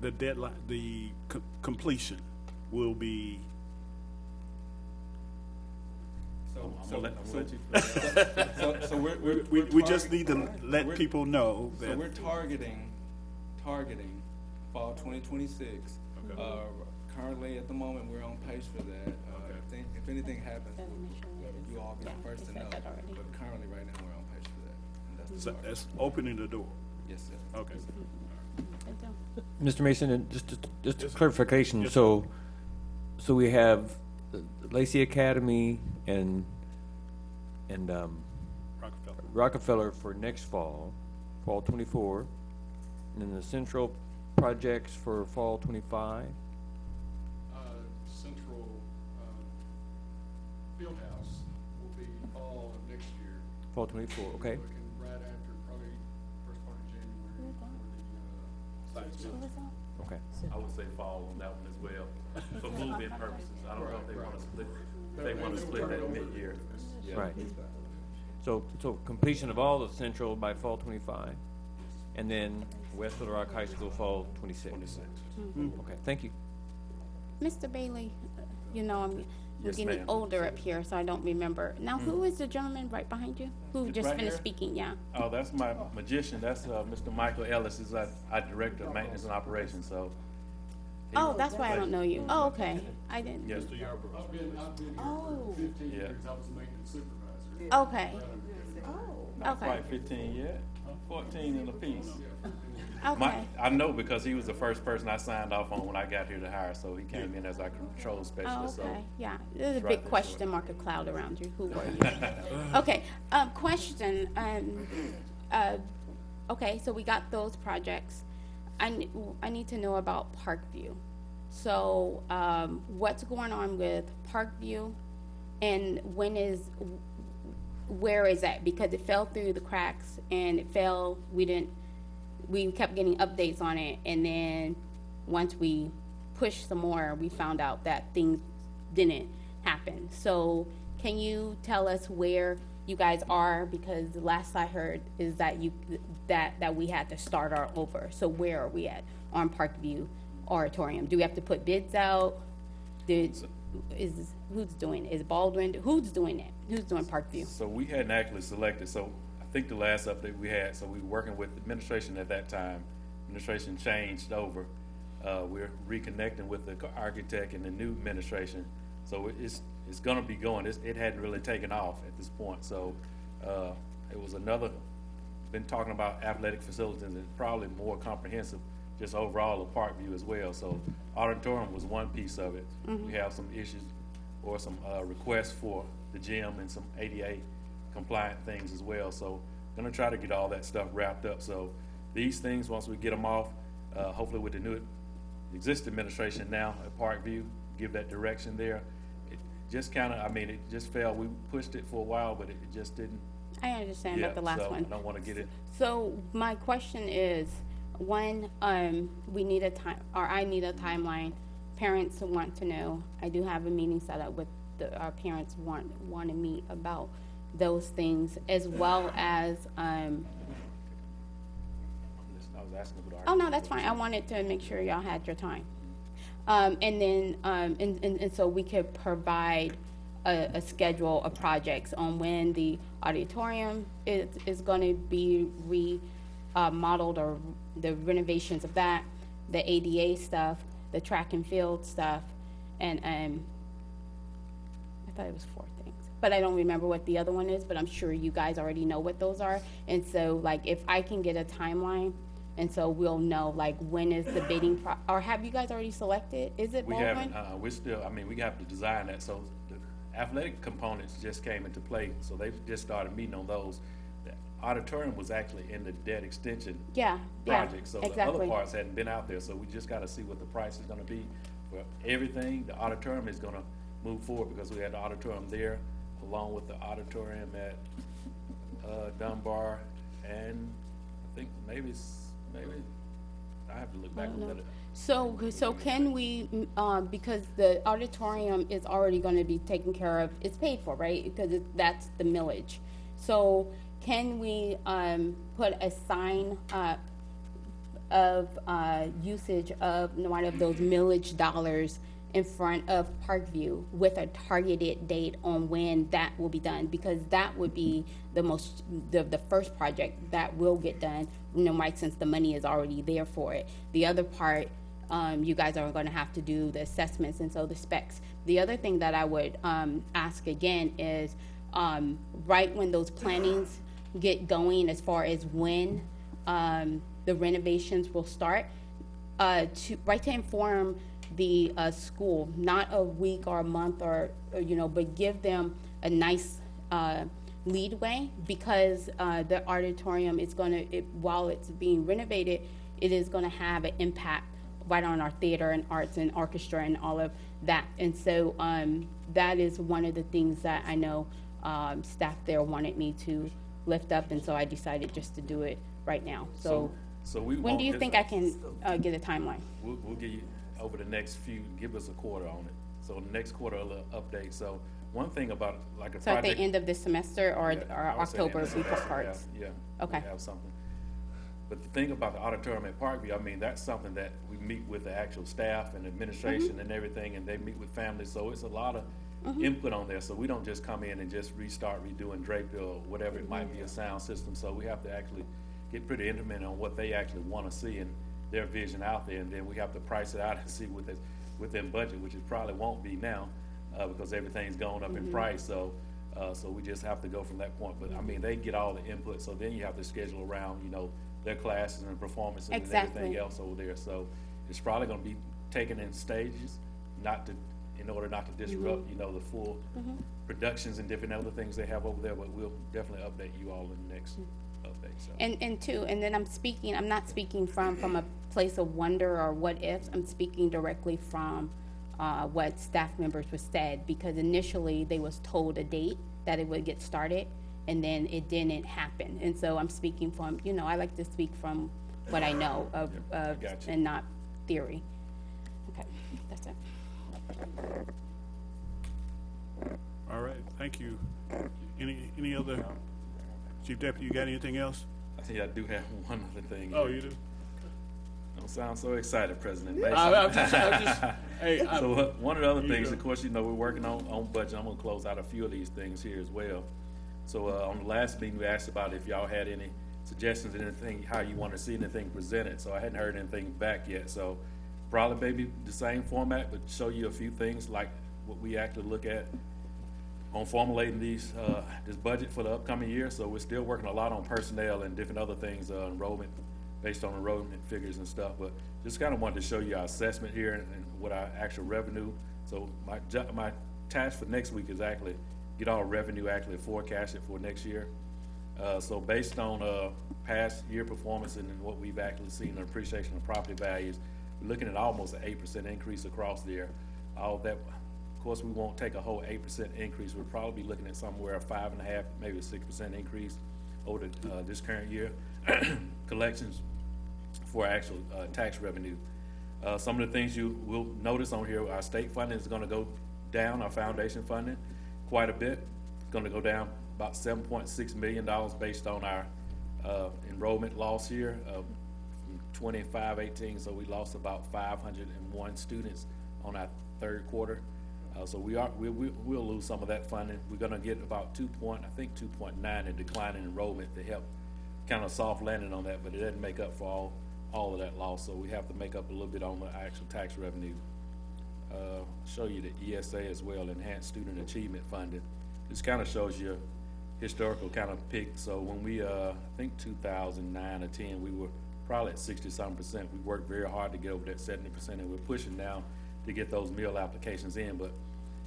the deadline, the completion will be. So we just need to let people know that. So we're targeting fall 2026. Okay. Currently, at the moment, we're on pace for that. If anything happens, you all be the first to know. But currently, right now, we're on pace for that. And So that's opening the door. Yes, sir. Okay. Mr. Mason, and just a clarification. Yes, so we have Lacey Academy and Rockefeller for next fall 24, and then the Central projects for fall 25. Central Fieldhouse will be fall of next year. Fall 24. Okay. Looking right after probably first part of January for the Okay. I would say fall on that one as well, for move-in purposes. I don't know if they want to split, that mid-year. Yeah. Right. So completion of all the Central by fall 25, and then West Little Rock High School fall 26. Okay. Thank you. Mr. Bailey, you know, I'm Yes, getting ma'am. older up here, so I don't remember. Now, who is the gentleman right behind you? Who just Right finished here? speaking? Yeah. Oh, that's my magician. That's Mr. Michael Ellis. Is our director of maintenance and operations. So. Oh, that's why I don't know you. Oh, okay. I didn't. Yes. I've been here Oh. for 15 Yeah. years. I was the maintenance supervisor. Okay. Not Okay. quite 15 yet. 14 in a piece. Okay. I know because he was the first person I signed off on when I got here to hire, so he came in as our control Oh, specialist. okay. So Yeah. There's a Right big there, question mark, a cloud around you. Who were you? Okay. Question. Okay. So we got those projects. I need to know about Parkview. So, what's going on with Parkview, and where is that? Because it fell through the cracks, and it fell. We kept getting updates on it, and then once we pushed some more, we found out that things didn't happen. So, can you tell us where you guys are? Because the last I heard is that that we had to start our over. So where are we at on Parkview Auditorium? Do we have to put bids out? Who's doing it? Is Baldwin? Who's doing it? Who's doing Parkview? So we hadn't actually selected. So I think the last update we had. So we were working with administration at that time. Administration changed over. We're reconnecting with the architect and the new administration. So it's going to be going. It hadn't really taken off at this point. So it was another. Been talking about athletic facilities and probably more comprehensive, just overall of Parkview as well. So auditorium was one piece of it. We have some issues or some requests for the gym and some ADA compliant things as well. So gonna try to get all that stuff wrapped up. So these things, once we get them off, hopefully with the new existing administration now at Parkview, give that direction there. It just kind of, it just fell. We pushed it for a while, but it just didn't. I understand about the last so one. I don't want to get it. So my question is, one, we need a time, or I need a timeline. Parents want to know. I do have a meeting set up with our parents want to meet about those things, as well as. I was asking for the Oh no, that's fine. I wanted to make sure y'all had your time, and then and so we could provide a schedule of projects on when the auditorium is going to be remodeled, or the renovations of that, the ADA stuff, the track and field stuff, and I thought it was 4 things, but I don't remember what the other one is, but I'm sure you guys already know what those are. And so like if I can get a timeline, and so we'll know like when is the bidding or have you guys already selected? Is it We Baldwin? haven't, we're still, we have to design that. So the athletic components just came into play. So they've just started meeting on those. the auditorium was actually in the debt extension Yeah, project, so the other exactly. parts hadn't been out there, so we just gotta see what the price is gonna be for everything. The auditorium is gonna move forward because we had the auditorium there along with the auditorium at, Dunbar, and I think maybe, I have to look back on that. So can we, because the auditorium is already gonna be taken care of, it's paid for, right? Because that's the millage. So can we, put a sign, of, usage of one of those millage dollars in front of Parkview with a targeted date on when that will be done? Because that would be the first project that will get done, right, since the money is already there for it. The other part, you guys are gonna have to do the assessments and so the specs. The other thing that I would, ask again is, right when those plannings get going as far as when, the renovations will start, to inform the school, not a week or a month or but give them a nice leadway, because the auditorium is while it's being renovated, it is going to have an impact right on our theater and arts and orchestra and all of that. And so that is one of the things that I know staff there wanted me to lift up, and so I decided just to do it right now. So when do you think I can get a timeline? We'll give you over the next give us a quarter on it. So the next quarter, a little update. So one thing about like a So project. at the end of this semester or I would say the end October of the report semester, cards? Yeah. Okay. We have something. But the thing about the auditorium at Parkview, I mean, that's something that we meet with the actual staff and administration and everything, and they meet with families. So it's a lot of input on there. So we don't just come in and just restart redoing Draper or whatever it might be, a sound system. So we have to actually get pretty intimate on what they actually want to see and their vision out there, and then we have to price it out and see what within budget, which it probably won't be now, because everything's gone up in price. So we just have to go from that point. But I mean, they get all the input, so then you have to schedule around, their classes and performances and everything else over there. So it's probably going to be taken in stages, in order not to disrupt, the full productions and different other things they have over there. But we'll definitely update you all in the next update. So. And then I'm not speaking from a place of wonder or what ifs. I'm speaking directly from what staff members were said, because initially they was told a date that it would get started, and then it didn't happen. And so I'm speaking from, I like to speak from what I know of and not theory. Okay, that's it. All right, thank you. Any other, Chief Deputy, you got anything else? I think I do have one other thing. Oh, you do? Don't sound so excited, President Mason. I'm just hey. So one of the other things, of course, we're working on budget. I'm gonna close out a few of these things here as well. So on the last meeting, we asked about if y'all had any suggestions, anything, how you want to see anything presented. So I hadn't heard anything back yet. So probably maybe the same format, but show you a few things like what we actually look at on formulating this budget for the upcoming year. So we're still working a lot on personnel and different other things, enrollment, based on enrollment figures and stuff. But just kind of wanted to show you our assessment here and what our actual revenue. So my task for next week is actually get all revenue actually forecasted for next year. So based on past year performance and what we've actually seen in appreciation of property values, we're looking at almost an 8% increase across there. All that, of course, we won't take a whole 8% increase. We'll probably be looking at somewhere 5.5%, maybe a 6% increase over this current year. Collections for actual tax revenue. Some of the things you will notice on here, our state funding is going to go down, our foundation funding, quite a bit. It's going to go down about $7.6 million based on our enrollment loss here of 25-18. So we lost about 501 students on our third quarter. So we'll lose some of that funding. We're going to get about 2.9 in decline in enrollment to help kind of soft landing on that, but it doesn't make up for all of that loss. So we have to make up a little bit on the actual tax revenue. Show you the ESA as well, Enhanced Student Achievement Funding. This kind of shows you historical kind of peak. So when we, I think 2009 or 10, we were probably at 60-something%. We worked very hard to get over that 70%, and we're pushing now to get those meal applications in. But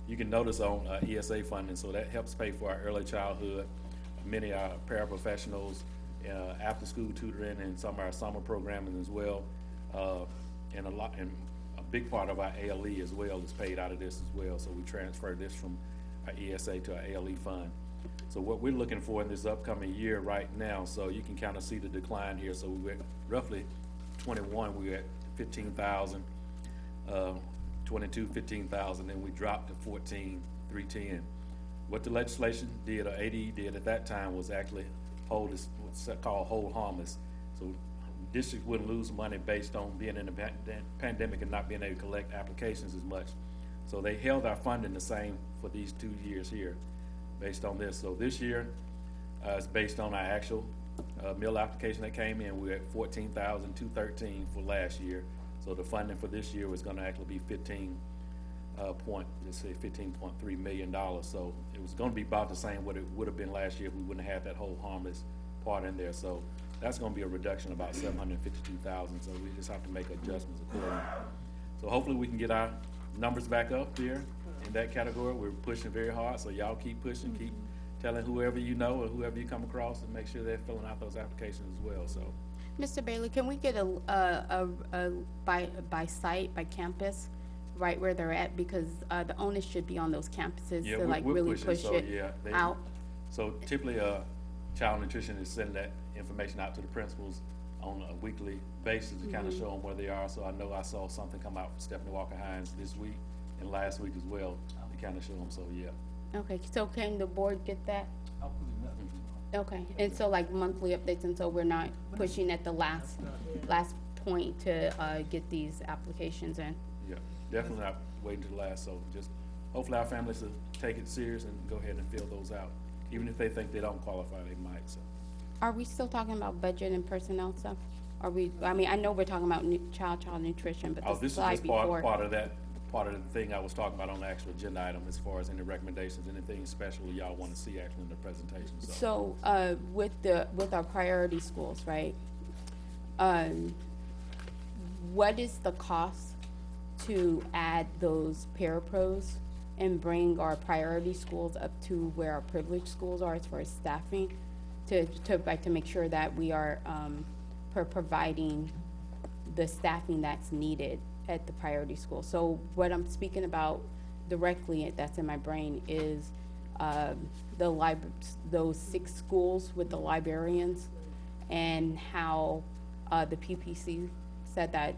you can notice on ESA funding, so that helps pay for our early childhood, many of our paraprofessionals, after-school tutoring, and some of our summer programming as well. And a big part of our ALE as well is paid out of this as well. So we transfer this from our ESA to our ALE fund. So what we're looking for in this upcoming year right now, so you can kind of see the decline here. So we're at roughly 21, we're at 15,000, 22, 15,000, then we dropped to 14,310. What the legislation did, or AD did at that time, was actually hold this, what's called hold harmless. So districts wouldn't lose money based on being in a pandemic and not being able to collect applications as much. So they held our funding the same for these 2 years here based on this. So this year, it's based on our actual meal application that came in. We're at 14,213 for last year. So the funding for this year was gonna actually be $15.3 million. So it was gonna be about the same what it would have been last year if we wouldn't have had that whole harmless part in there. So that's gonna be a reduction of about 752,000. So we just have to make adjustments accordingly. So hopefully we can get our numbers back up here in that category. We're pushing very hard, so y'all keep pushing, keep telling whoever you know or whoever you come across, and make sure they're filling out those applications as well. So, Mr. Bailey, can we get a by site, by campus, right where they're at? Because the onus should be on those campuses yeah, to like we're really pushing, push so, it yeah, out. So typically, child nutrition is sending that information out to the principals on a weekly basis to kind of show them where they are. So I know I saw something come out from Stephanie Walker Hines this week and last week as well to kind of show them. So yeah. Okay, so can the board get that? Okay, and so like monthly updates, and so we're not pushing at the last point to get these applications in? Yeah, definitely not waiting to the last. So just hopefully our families will take it serious and go ahead and fill those out. Even if they think they don't qualify, they might. So. Are we still talking about budget and personnel stuff? Are we, I mean, I know we're talking about child nutrition, but This is slide just before. part of that, part of the thing I was talking about on the actual agenda item as far as any recommendations, anything special y'all want to see actually in the presentation. So, with our priority schools, right? What is the cost to add those parapros and bring our priority schools up to where our privileged schools are as far as staffing? To make sure that we are providing the staffing that's needed at the priority school. So what I'm speaking about directly that's in my brain is those 6 schools with the librarians, and how the PPC said that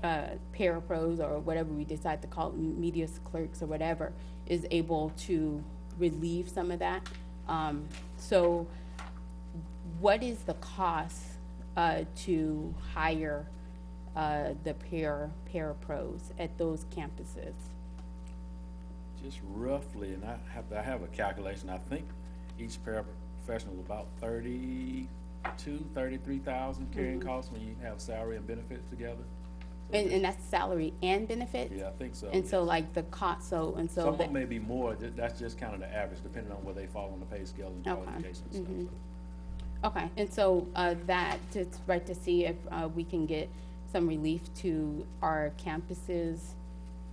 parapros, or whatever we decide to call it, media clerks or whatever, is able to relieve some of that. So what is the cost to hire the parapros at those campuses? Just roughly, and I have a calculation. I think each paraprofessional is about 33,000 carrying costs when you have salary and benefits together. So and that's salary and benefits? Yeah, I think so. And so like the cost, so some of them may be more. That's just kind of the average, depending on where they fall on the pay scale and qualifications and stuff. So. Okay, and so it's right to see if we can get some relief to our campuses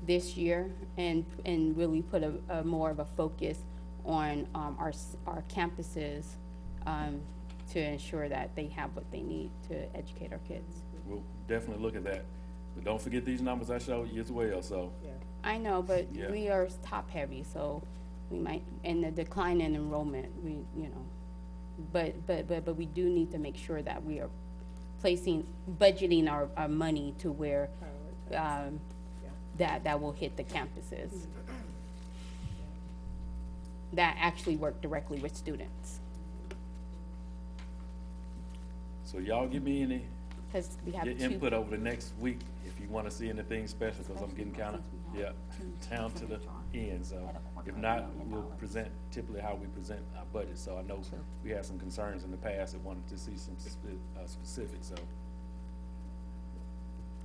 this year, and really put a more of a focus on our campuses to ensure that they have what they need to educate our kids. We'll definitely look at that. But don't forget these numbers I showed you as well. So. Yeah. I know, but yeah. We are top heavy, so we might, and the decline in enrollment, but we do need to make sure that we are budgeting our money to where that will hit the campuses that actually work directly with students. So y'all give me any your input over the next week if you want to see anything special, because I'm getting kind of down to the end. So if not, we'll present typically how we present our budget. So I know we had some concerns in the past that wanted to see some specifics. So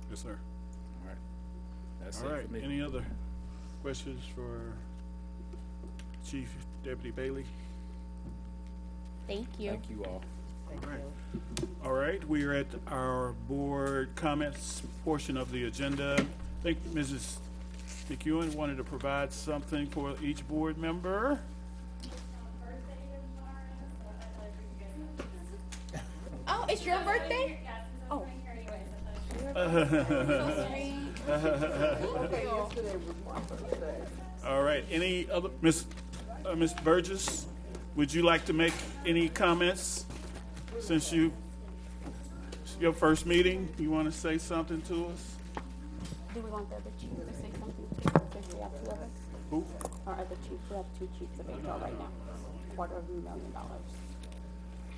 yes, sir. All right. That's all it right. for me. Any other questions for Chief Deputy Bailey? Thank you. Thank you all. All right. All right, we are at our board comments portion of the agenda. I think Mrs. McEwen wanted to provide something for each board member. It's your birthday? Oh. All right, any other, Ms. Burgess, would you like to make any comments since your first meeting? You want to say something to us? Do we want the other chief to say something too, since we have two of us? Who? Our other chief, we have two chiefs of HR right now, $250,000.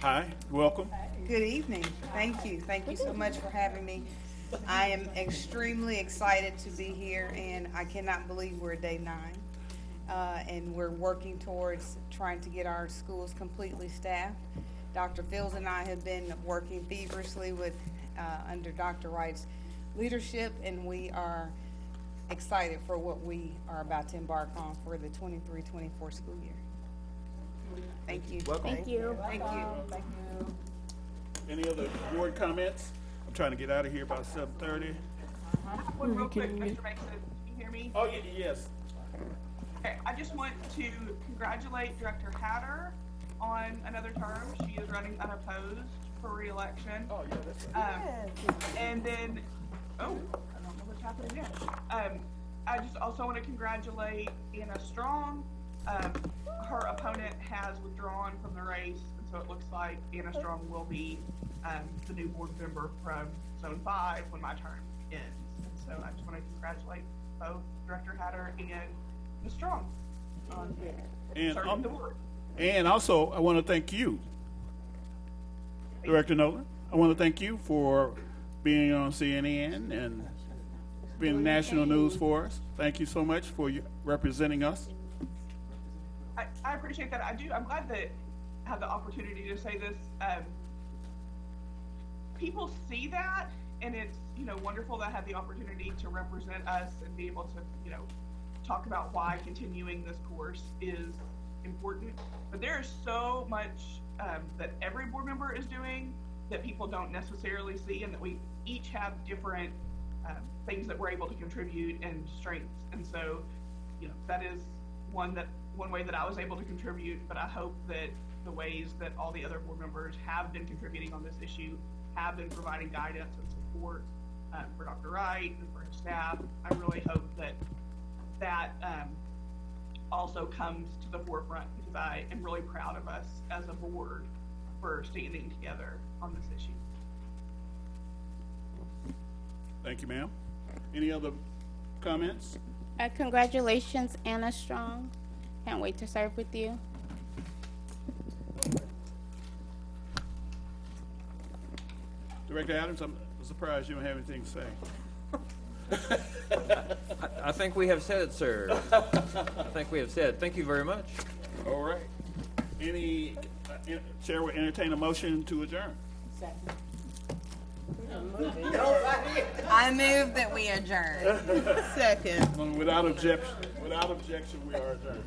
Hi, welcome. Good evening. Thank you. Thank you so much for having me. I am extremely excited to be here, and I cannot believe we're day 9. And we're working towards trying to get our schools completely staffed. Dr. Fields and I have been working feverishly with under Dr. Wright's leadership, and we are excited for what we are about to embark on for the 23-24 school year. Thank you. Welcome. Thank you. Thank you. Thank you. Any other board comments? I'm trying to get out of here about 7:30. One real quick, Mr. Mason, can you hear me? Oh, yes. Okay, I just want to congratulate Director Hatter on another term. She is running unopposed for re-election. Oh, yeah, that's and then, I don't know what's happening there. I just also want to congratulate Anna Strong. Her opponent has withdrawn from the race, and so it looks like Anna Strong will be the new board member from Zone 5 when my term ends. And so I just want to congratulate both Director Hatter and Ms. Strong on serving the board. And also, I want to thank you, Director Nolan. I want to thank you for being on CNN and being national news for us. Thank you so much for representing us. I appreciate that. I'm glad that I have the opportunity to say this. People see that, and it's wonderful to have the opportunity to represent us and be able to talk about why continuing this course is important. But there is so much that every board member is doing that people don't necessarily see, and that we each have different things that we're able to contribute and strengths. And so, that is one way that I was able to contribute. But I hope that the ways that all the other board members have been contributing on this issue, have been providing guidance and support for Dr. Wright and for his staff. I really hope that also comes to the forefront, because I am really proud of us as a board for standing together on this issue. Thank you, ma'am. Any other comments? Congratulations, Anna Strong. Can't wait to serve with you. Director Adams, I'm surprised you don't have anything to say. I think we have said it, sir. I think we have said it. Thank you very much. All right. Any chair will entertain a motion to adjourn. I move that we adjourn. Second. Without objection, we are adjourned.